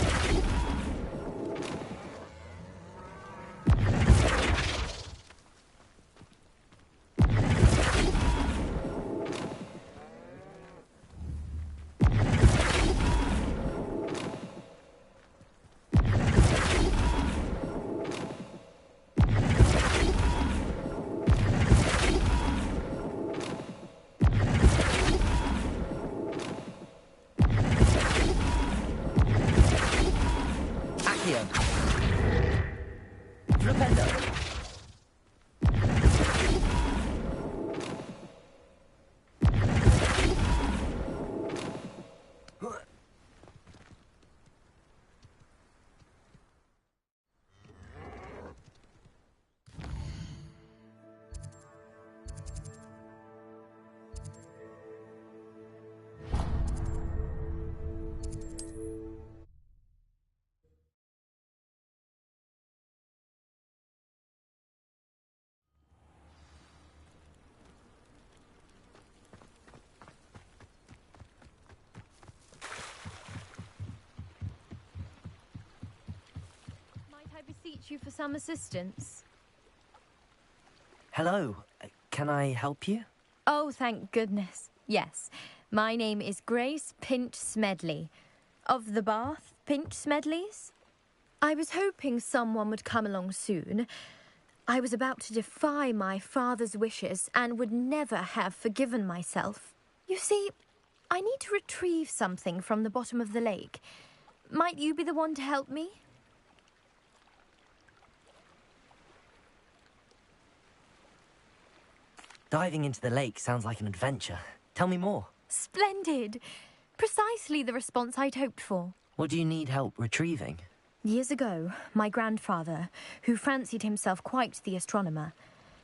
Speaker 19: beseech you for some assistance?
Speaker 1: Hello. Can I help you?
Speaker 19: Oh, thank goodness. Yes. My name is Grace Pinch Smedley. Of the Bath Pinch Smedleys? I was hoping someone would come along soon. I was about to defy my father's wishes and would never have forgiven myself. You see, I need to retrieve something from the bottom of the lake. Might you be the one to help me?
Speaker 1: Diving into the lake sounds like an adventure. Tell me more.
Speaker 19: Splendid! Precisely the response I'd hoped for.
Speaker 1: What do you need help retrieving?
Speaker 19: Years ago, my grandfather, who fancied himself quite the astronomer,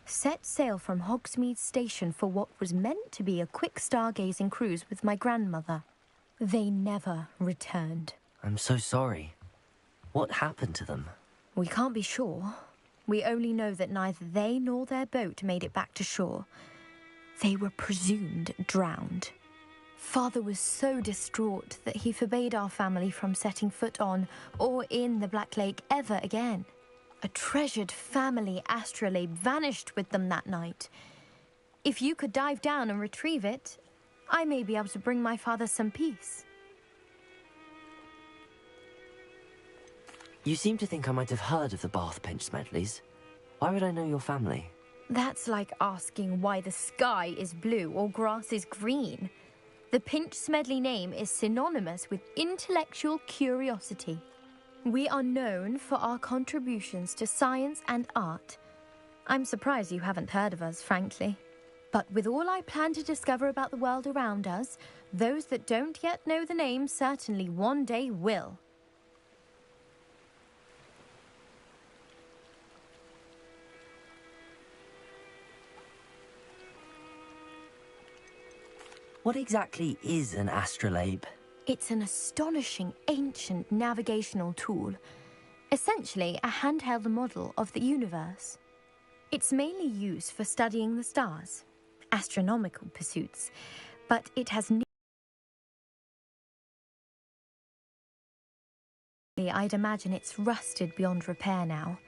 Speaker 19: set sail from Hogsmeade Station for what was meant to be a quick stargazing cruise with my grandmother. They never returned.
Speaker 1: I'm so sorry. What happened to them?
Speaker 19: We can't be sure. We only know that neither they nor their boat made it back to shore. They were presumed drowned. Father was so distraught that he forbade our family from setting foot on or in the Black Lake ever again. A treasured family astrolabe vanished with them that night. If you could dive down and retrieve it, I may be able to bring my father some peace.
Speaker 1: You seem to think I might have heard of the Bath Pinch Smedleys. Why would I know your family?
Speaker 19: That's like asking why the sky is blue or grass is green. The Pinch Smedley name is synonymous with intellectual curiosity. We are known for our contributions to science and art. I'm surprised you haven't heard of us, frankly. But with all I plan to discover about the world around us, those that don't yet know the name certainly one day will.
Speaker 1: What exactly is an astrolabe?
Speaker 19: It's an astonishing ancient navigational tool. Essentially, a handheld model of the universe. It's mainly used for studying the stars, astronomical pursuits, but it has I'd imagine it's rusted beyond repair now.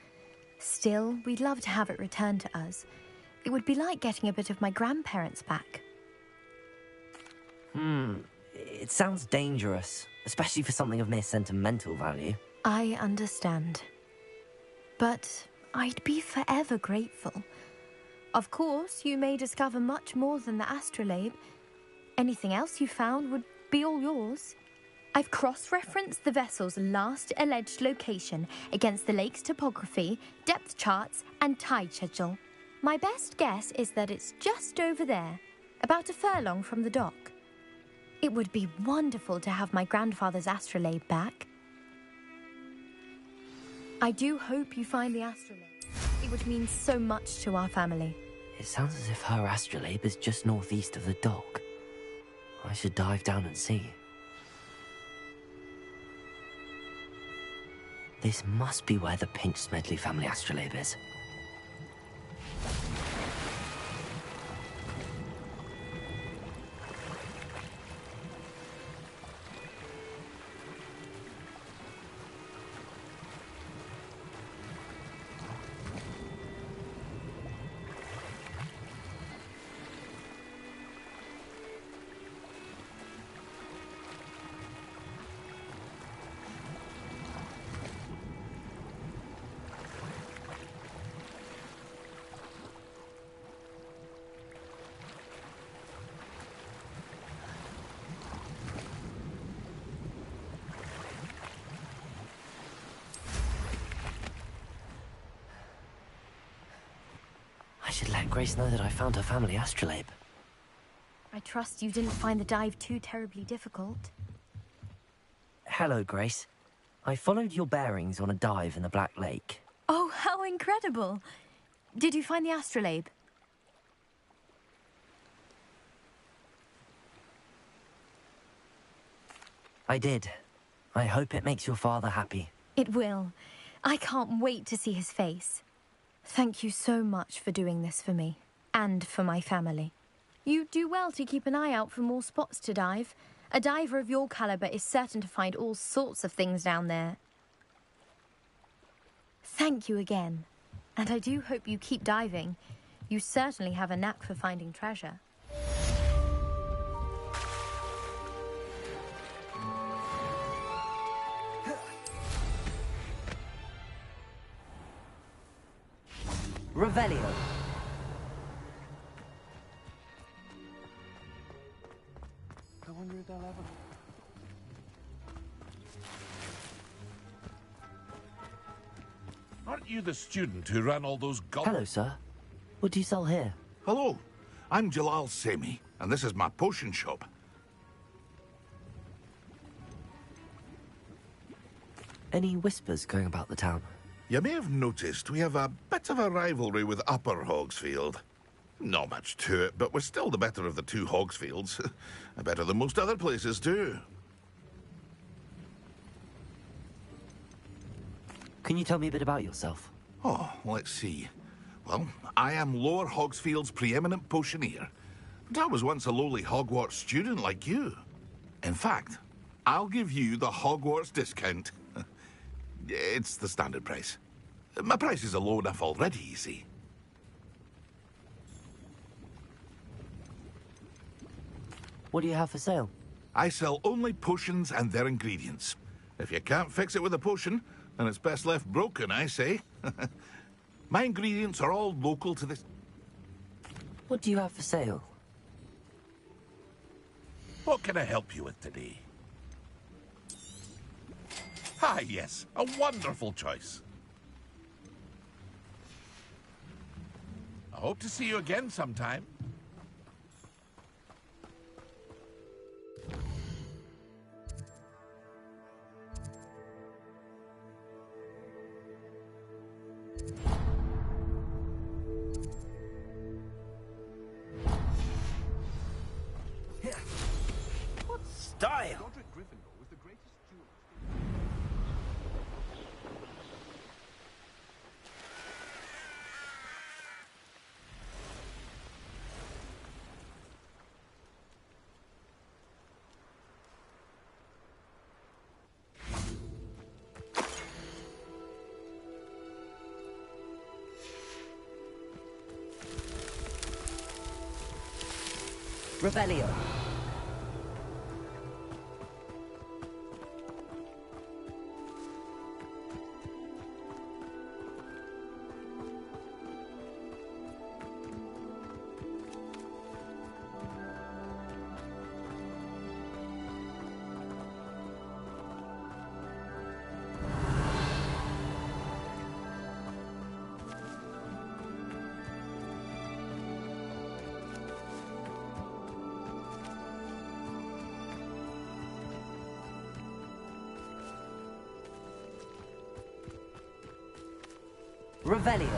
Speaker 19: Still, we'd love to have it returned to us. It would be like getting a bit of my grandparents back.
Speaker 1: It sounds dangerous, especially for something of mere sentimental value.
Speaker 19: I understand. But I'd be forever grateful. Of course, you may discover much more than the astrolabe. Anything else you found would be all yours. I've cross-referenced the vessel's last alleged location against the lake's topography, depth charts, and tide schedule. My best guess is that it's just over there, about a furlong from the dock. It would be wonderful to have my grandfather's astrolabe back. I do hope you find the astrolabe. It would mean so much to our family.
Speaker 1: It sounds as if her astrolabe is just northeast of the dock. I should dive down and see. This must be where the Pinch Smedley family astrolabe is. I should let Grace know that I found her family astrolabe.
Speaker 19: I trust you didn't find the dive too terribly difficult.
Speaker 1: Hello, Grace. I followed your bearings on a dive in the Black Lake.
Speaker 19: Oh, how incredible! Did you find the astrolabe?
Speaker 1: I did. I hope it makes your father happy.
Speaker 19: It will. I can't wait to see his face. Thank you so much for doing this for me, and for my family. You do well to keep an eye out for more spots to dive. A diver of your caliber is certain to find all sorts of things down there. Thank you again. And I do hope you keep diving. You certainly have a knack for finding treasure.
Speaker 1: Revelio.
Speaker 11: I wonder if they'll ever...
Speaker 10: Aren't you the student who ran all those
Speaker 1: Hello, sir. What do you sell here?
Speaker 10: Hello, I'm Jalal Semi, and this is my potion shop.
Speaker 1: Any whispers going about the town?
Speaker 10: You may have noticed we have a bit of a rivalry with Upper Hogsfield. Not much to it, but we're still the better of the two Hogsfields. Better than most other places, too.
Speaker 1: Can you tell me a bit about yourself?
Speaker 10: Oh, let's see. Well, I am Lower Hogsfield's preeminent potioneer. But I was once a lowly Hogwarts student like you. In fact, I'll give you the Hogwarts discount. It's the standard price. My prices are low enough already, you see.
Speaker 1: What do you have for sale?
Speaker 10: I sell only potions and their ingredients. If you can't fix it with a potion, then it's best left broken, I say. My ingredients are all local to this...
Speaker 1: What do you have for sale?
Speaker 10: What can I help you with today? Ah, yes, a wonderful choice. I hope to see you again sometime.
Speaker 9: What style?
Speaker 11: Gryffindor was the greatest jewel.
Speaker 1: Revelio. Revelio.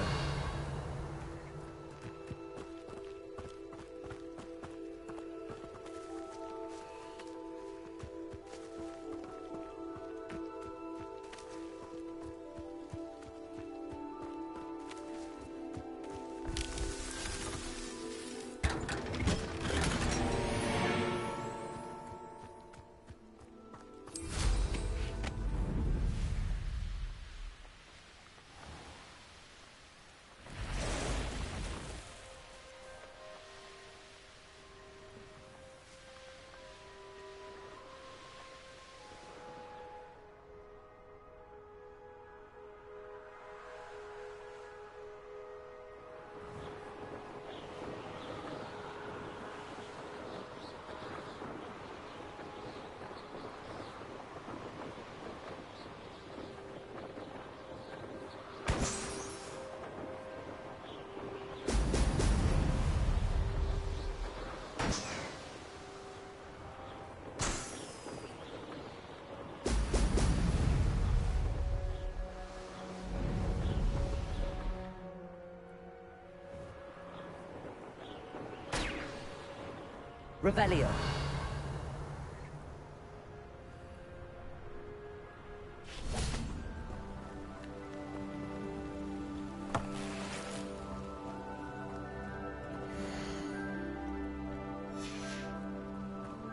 Speaker 1: Revelio.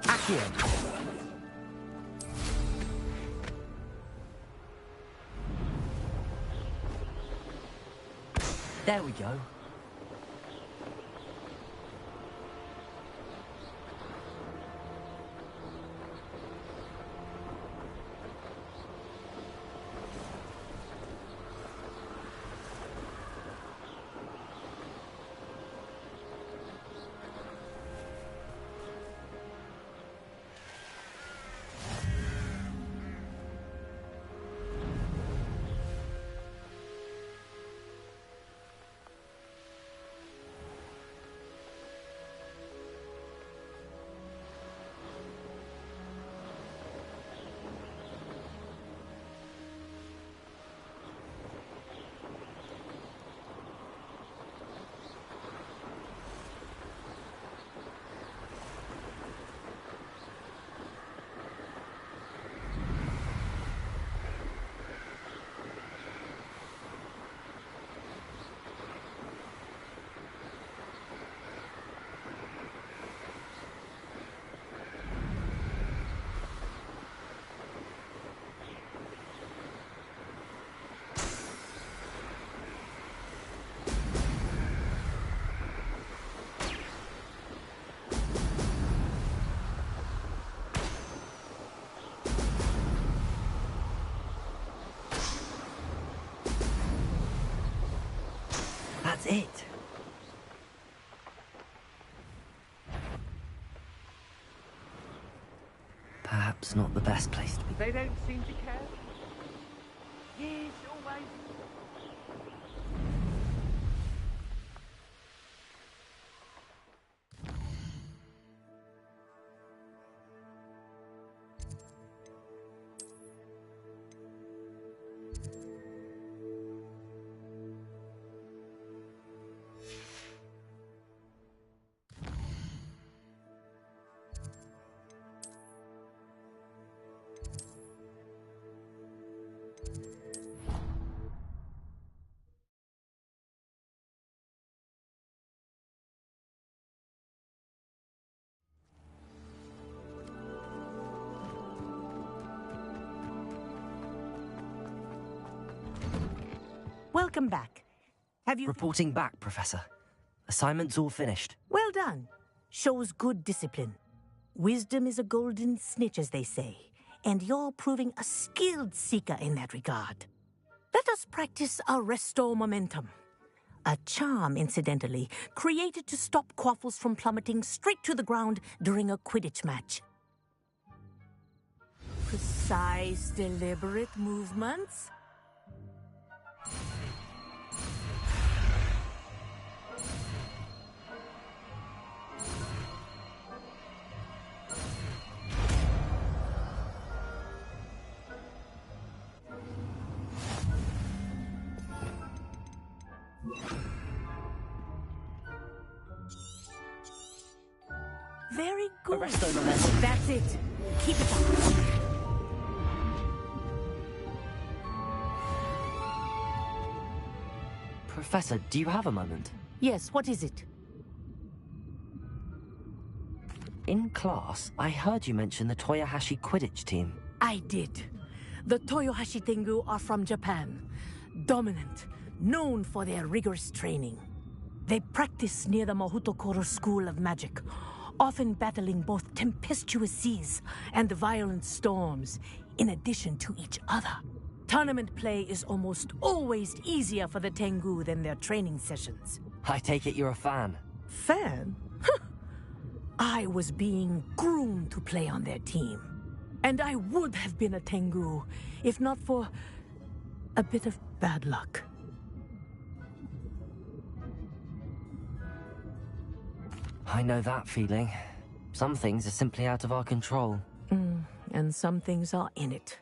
Speaker 1: Accio. There we go. That's it. Perhaps not the best place to be.
Speaker 18: They don't seem to care. Yes, always.
Speaker 8: Welcome back. Have you...
Speaker 1: Reporting back, Professor. Assignment's all finished.
Speaker 8: Well done. Shows good discipline. Wisdom is a golden snitch, as they say, and you're proving a skilled seeker in that regard. Let us practice Arresto Momentum. A charm, incidentally, created to stop quaffles from plummeting straight to the ground during a Quidditch match. Precise, deliberate movements. Very good.
Speaker 1: Arresto Momentum.
Speaker 8: That's it. Keep it up.
Speaker 1: Professor, do you have a moment?
Speaker 8: Yes, what is it?
Speaker 1: In class, I heard you mention the Toyohashi Quidditch team.
Speaker 8: I did. The Toyohashi Tengu are from Japan. Dominant, known for their rigorous training. They practice near the Mahutokoro School of Magic, often battling both tempestuous seas and violent storms, in addition to each other. Tournament play is almost always easier for the Tengu than their training sessions.
Speaker 1: I take it you're a fan.
Speaker 8: Fan? I was being groomed to play on their team. And I would have been a Tengu, if not for a bit of bad luck.
Speaker 1: I know that feeling. Some things are simply out of our control.
Speaker 8: And some things are in it.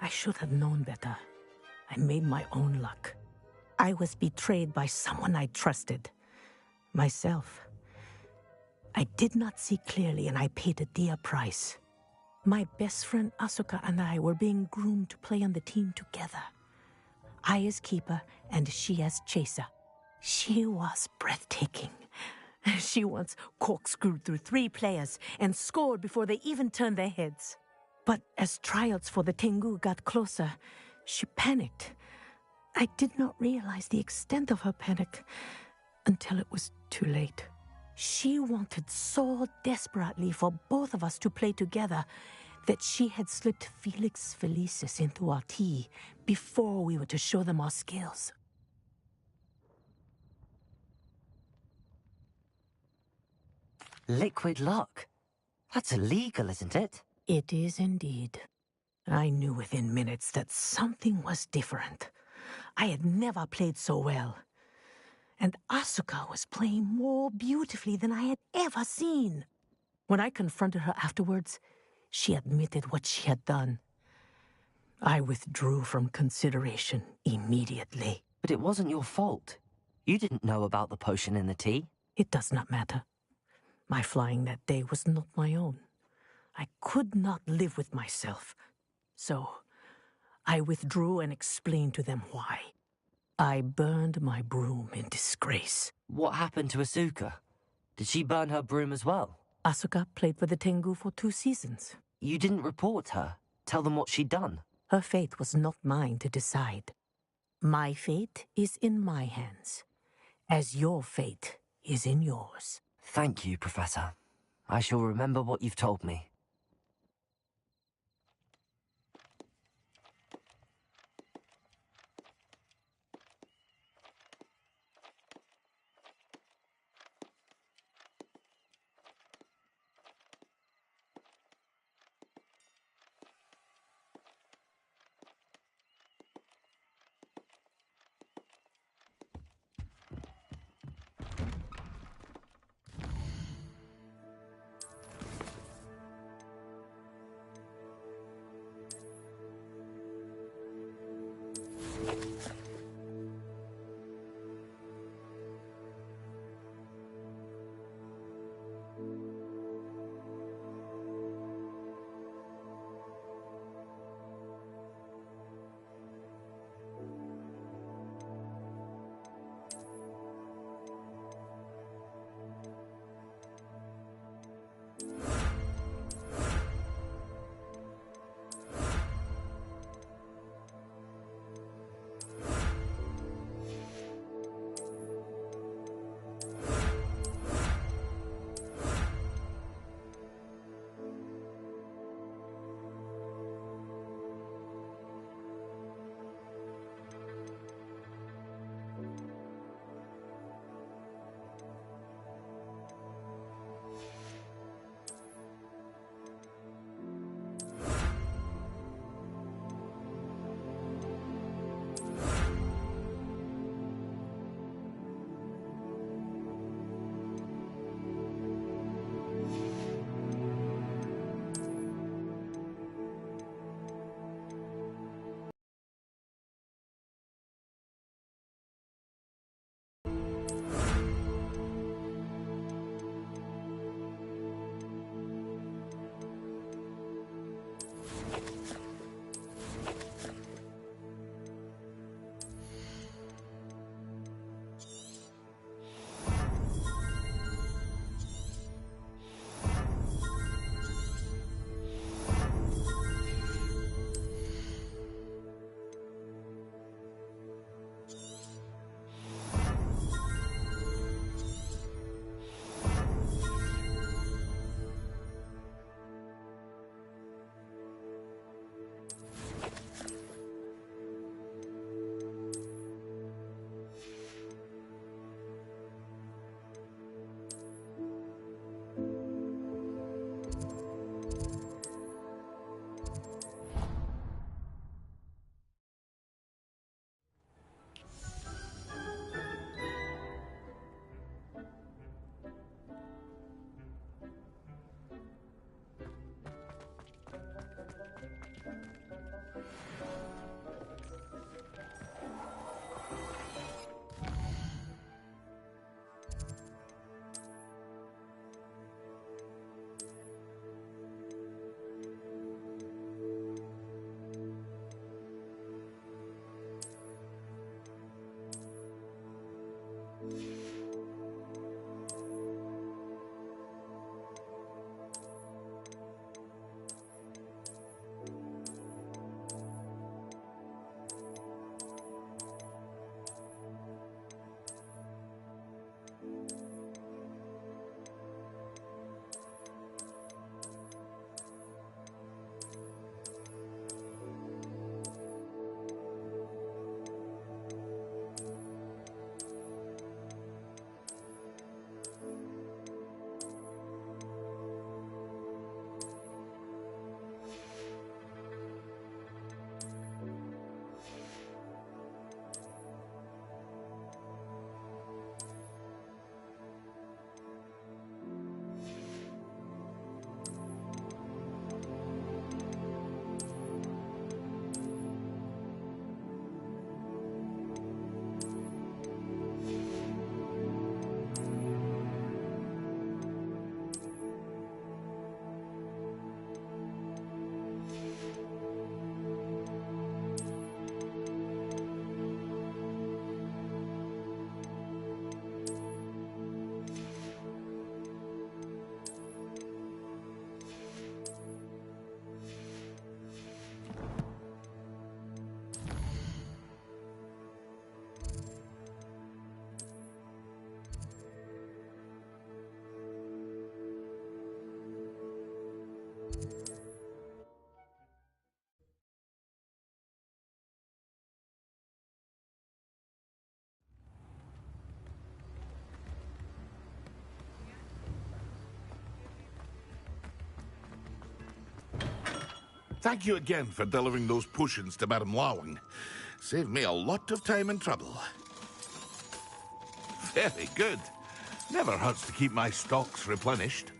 Speaker 8: I should have known better. I made my own luck. I was betrayed by someone I trusted. Myself. I did not see clearly, and I paid a dear price. My best friend Asuka and I were being groomed to play on the team together. I as keeper, and she as chaser. She was breathtaking. She once corkscrewed through 3 players and scored before they even turned their heads. But as tryouts for the Tengu got closer, she panicked. I did not realize the extent of her panic until it was too late. She wanted so desperately for both of us to play together that she had slipped Felix Felicis into our tea before we were to show them our skills.
Speaker 1: Liquid luck? That's illegal, isn't it?
Speaker 8: It is indeed. I knew within minutes that something was different. I had never played so well. And Asuka was playing more beautifully than I had ever seen. When I confronted her afterwards, she admitted what she had done. I withdrew from consideration immediately.
Speaker 1: But it wasn't your fault. You didn't know about the potion in the tea.
Speaker 8: It does not matter. My flying that day was not my own. I could not live with myself. So, I withdrew and explained to them why. I burned my broom in disgrace.
Speaker 1: What happened to Asuka? Did she burn her broom as well?
Speaker 8: Asuka played for the Tengu for 2 seasons.
Speaker 1: You didn't report her? Tell them what she'd done?
Speaker 8: Her fate was not mine to decide. My fate is in my hands, as your fate is in yours.
Speaker 1: Thank you, Professor. I shall remember what you've told me.
Speaker 10: Thank you again for delivering those potions to Madame Lawing. Saved me a lot of time and trouble. Very good. Never hurts to keep my stocks replenished.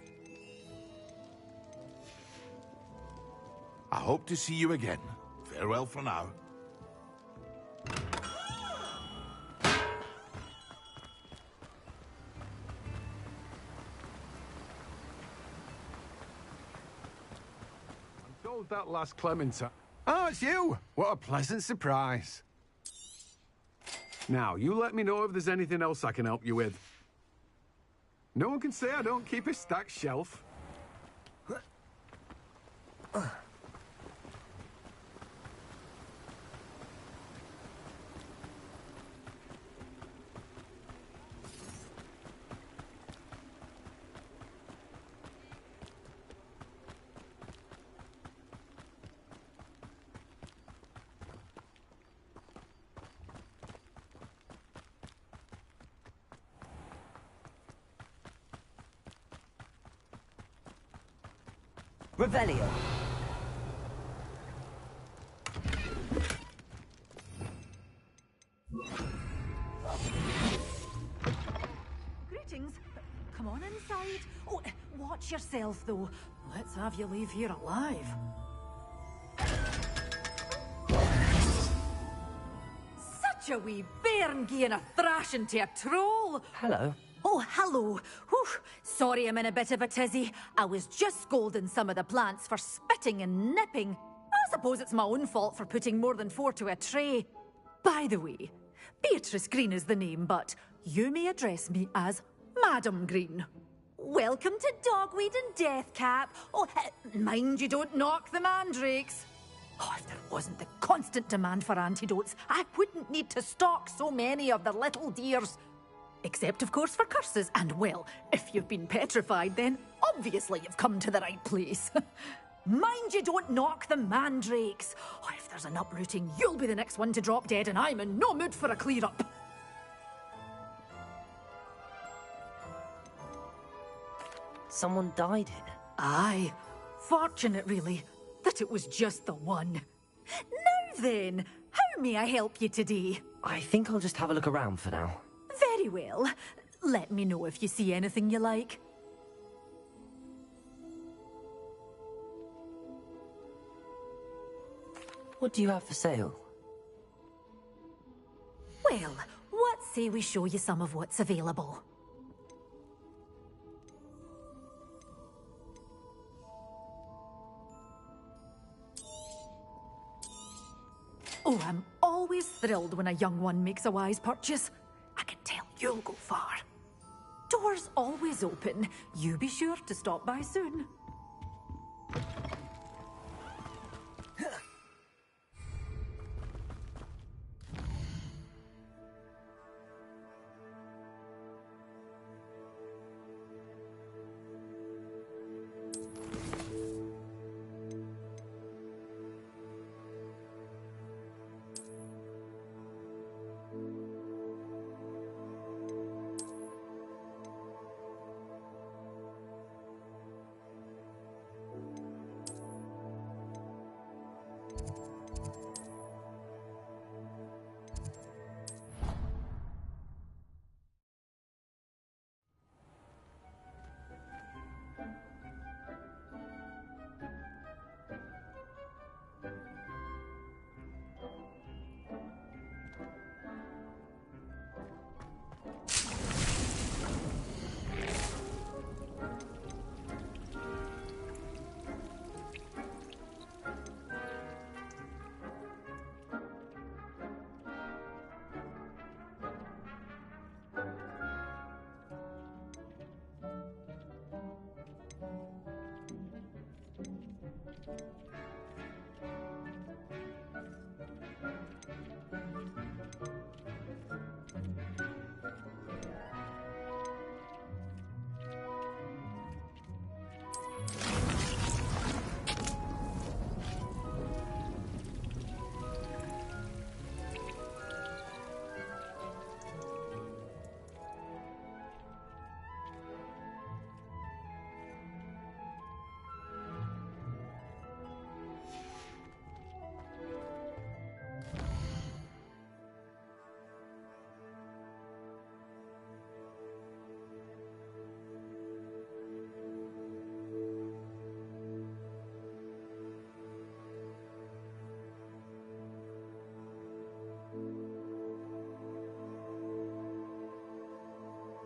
Speaker 10: I hope to see you again. Farewell for now.
Speaker 11: I'm told that last Clementine... Oh, it's you! What a pleasant surprise. Now, you let me know if there's anything else I can help you with. No one can say I don't keep a stacked shelf.
Speaker 2: Revelio.
Speaker 20: Greetings. Come on inside. Oh, watch yourself, though. Let's have you leave here alive. Such a wee bairn gieing a thrashing to a troll.
Speaker 1: Hello.
Speaker 20: Oh, hello. Whew. Sorry I'm in a bit of a tizzy. I was just scolding some of the plants for spitting and nipping. I suppose it's my own fault for putting more than 4 to a tray. By the way, Beatrice Green is the name, but you may address me as Madam Green. Welcome to Dogweed and Deathcap. Oh, mind you don't knock the mandrakes. Oh, if there wasn't the constant demand for antidotes, I wouldn't need to stock so many of the little dears. Except, of course, for curses. And, well, if you've been petrified, then obviously you've come to the right place. Mind you don't knock the mandrakes. Oh, if there's an uprooting, you'll be the next one to drop dead, and I'm in no mood for a clear-up.
Speaker 1: Someone died here.
Speaker 20: Aye. Fortunate, really, that it was just the one. Now then, how may I help you today?
Speaker 1: I think I'll just have a look around for now.
Speaker 20: Very well. Let me know if you see anything you like.
Speaker 1: What do you have for sale?
Speaker 20: Well, what say we show you some of what's available? Oh, I'm always thrilled when a young one makes a wise purchase. I can tell you'll go far. Doors always open. You be sure to stop by soon.